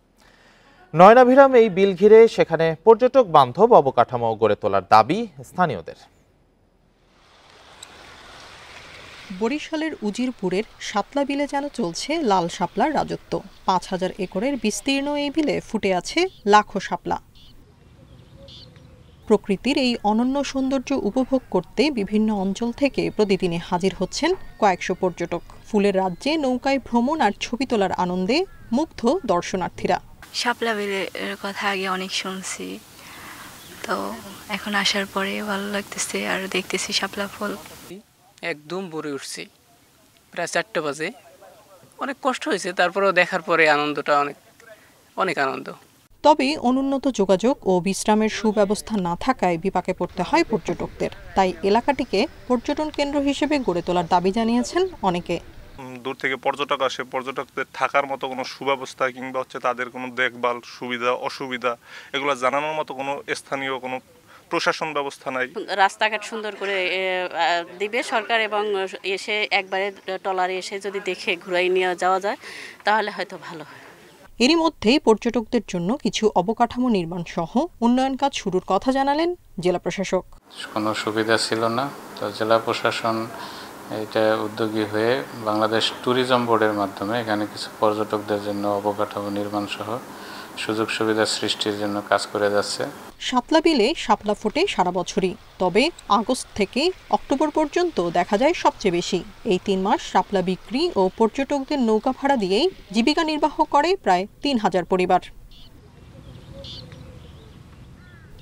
নয়নাভিরাম এই বিল ঘিরে সেখানে পর্যটক বান্ধব অবকাঠামো গড়ে তোলার দাবি স্থানীয়দের। বরিশালের উজিরপুরের সাতলা বিলে যেন চলছে লাল শাপলার রাজত্ব। ৫,০০০ একরের বিস্তীর্ণ এই বিলে ফুটে আছে লাখো শাপলা। প্রকৃতির এই অনন্য সৌন্দর্য উপভোগ করতে বিভিন্ন অঞ্চল থেকে প্রতিদিনে হাজির হচ্ছেন কয়েকশো পর্যটক। ফুলের রাজ্যে নৌকায় ভ্রমণ আর ছবি তোলার আনন্দে মুগ্ধ দর্শনার্থীরা। শাপলা বিলের কথা আগে অনেক শুনছি, তো এখন আসার পরে ভালো লাগতেছে আর দেখতেছি শাপলা ফুল। একদম ভরে উঠছি, প্রায় ৪টা বাজে। অনেক কষ্ট হয়েছে, তারপরেও দেখার পরে আনন্দটা অনেক আনন্দ। তবে অনুন্নত যোগাযোগ ও বিশ্রামের সুব্যবস্থা না থাকায় বিপাকে পড়তে হয় পর্যটকদের। তাই এলাকাটিকে পর্যটন কেন্দ্র হিসেবে গড়ে তোলার দাবি জানিয়েছেন অনেকে। দূর থেকে পর্যটক আসে, পর্যটকদের থাকার মতো কোনো সুব্যবস্থা কিংবা তাদের কোনো দেখভাল সুবিধা অসুবিধা এগুলো জানানোর মতো কোনো স্থানীয় কোনো প্রশাসন ব্যবস্থা নাই। রাস্তাঘাট সুন্দর করে দিবে সরকার, এবং এসে একবারে ট্রলারে এসে যদি দেখে ঘুরাই নিয়ে যাওয়া যায় তাহলে হয়তো ভালো হয়। এরই মধ্যেই পর্যটকদের জন্য কিছু অবকাঠামো নির্মাণ সহ উন্নয়ন কাজ শুরুর কথা জানালেন জেলা প্রশাসক। কোনো সুবিধা ছিল না, তো জেলা প্রশাসন এটা উদ্যোগী হয়ে বাংলাদেশ ট্যুরিজম বোর্ডের মাধ্যমে এখানে কিছু পর্যটকদের জন্য অবকাঠামো নির্মাণ সহ সুযোগ সুবিধা সৃষ্টির জন্য কাজ করে যাচ্ছে। সাতলা বিলে শাপলা ফোটে সারা বছরই, তবে আগস্ট থেকে অক্টোবর পর্যন্ত দেখা যায় সবচেয়ে বেশি। এই ৩ মাস শাপলা বিক্রি ও পর্যটকদের নৌকা ভাড়া দিয়েই জীবিকা নির্বাহ করে প্রায় ৩,০০০ পরিবার।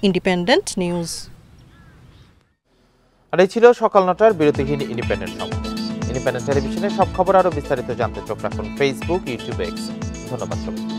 Independent news. আর এই ছিল সকাল ৯টার বিরতিহীন ইন্ডিপেন্ডেন্ট সংবাদ। ইন্ডিপেন্ডেন্ট টেলিভিশনের সব খবর আরো বিস্তারিত জানতে চোখ রাখুন ফেসবুক, ইউটিউব, এক্স। ধন্যবাদ সবাই।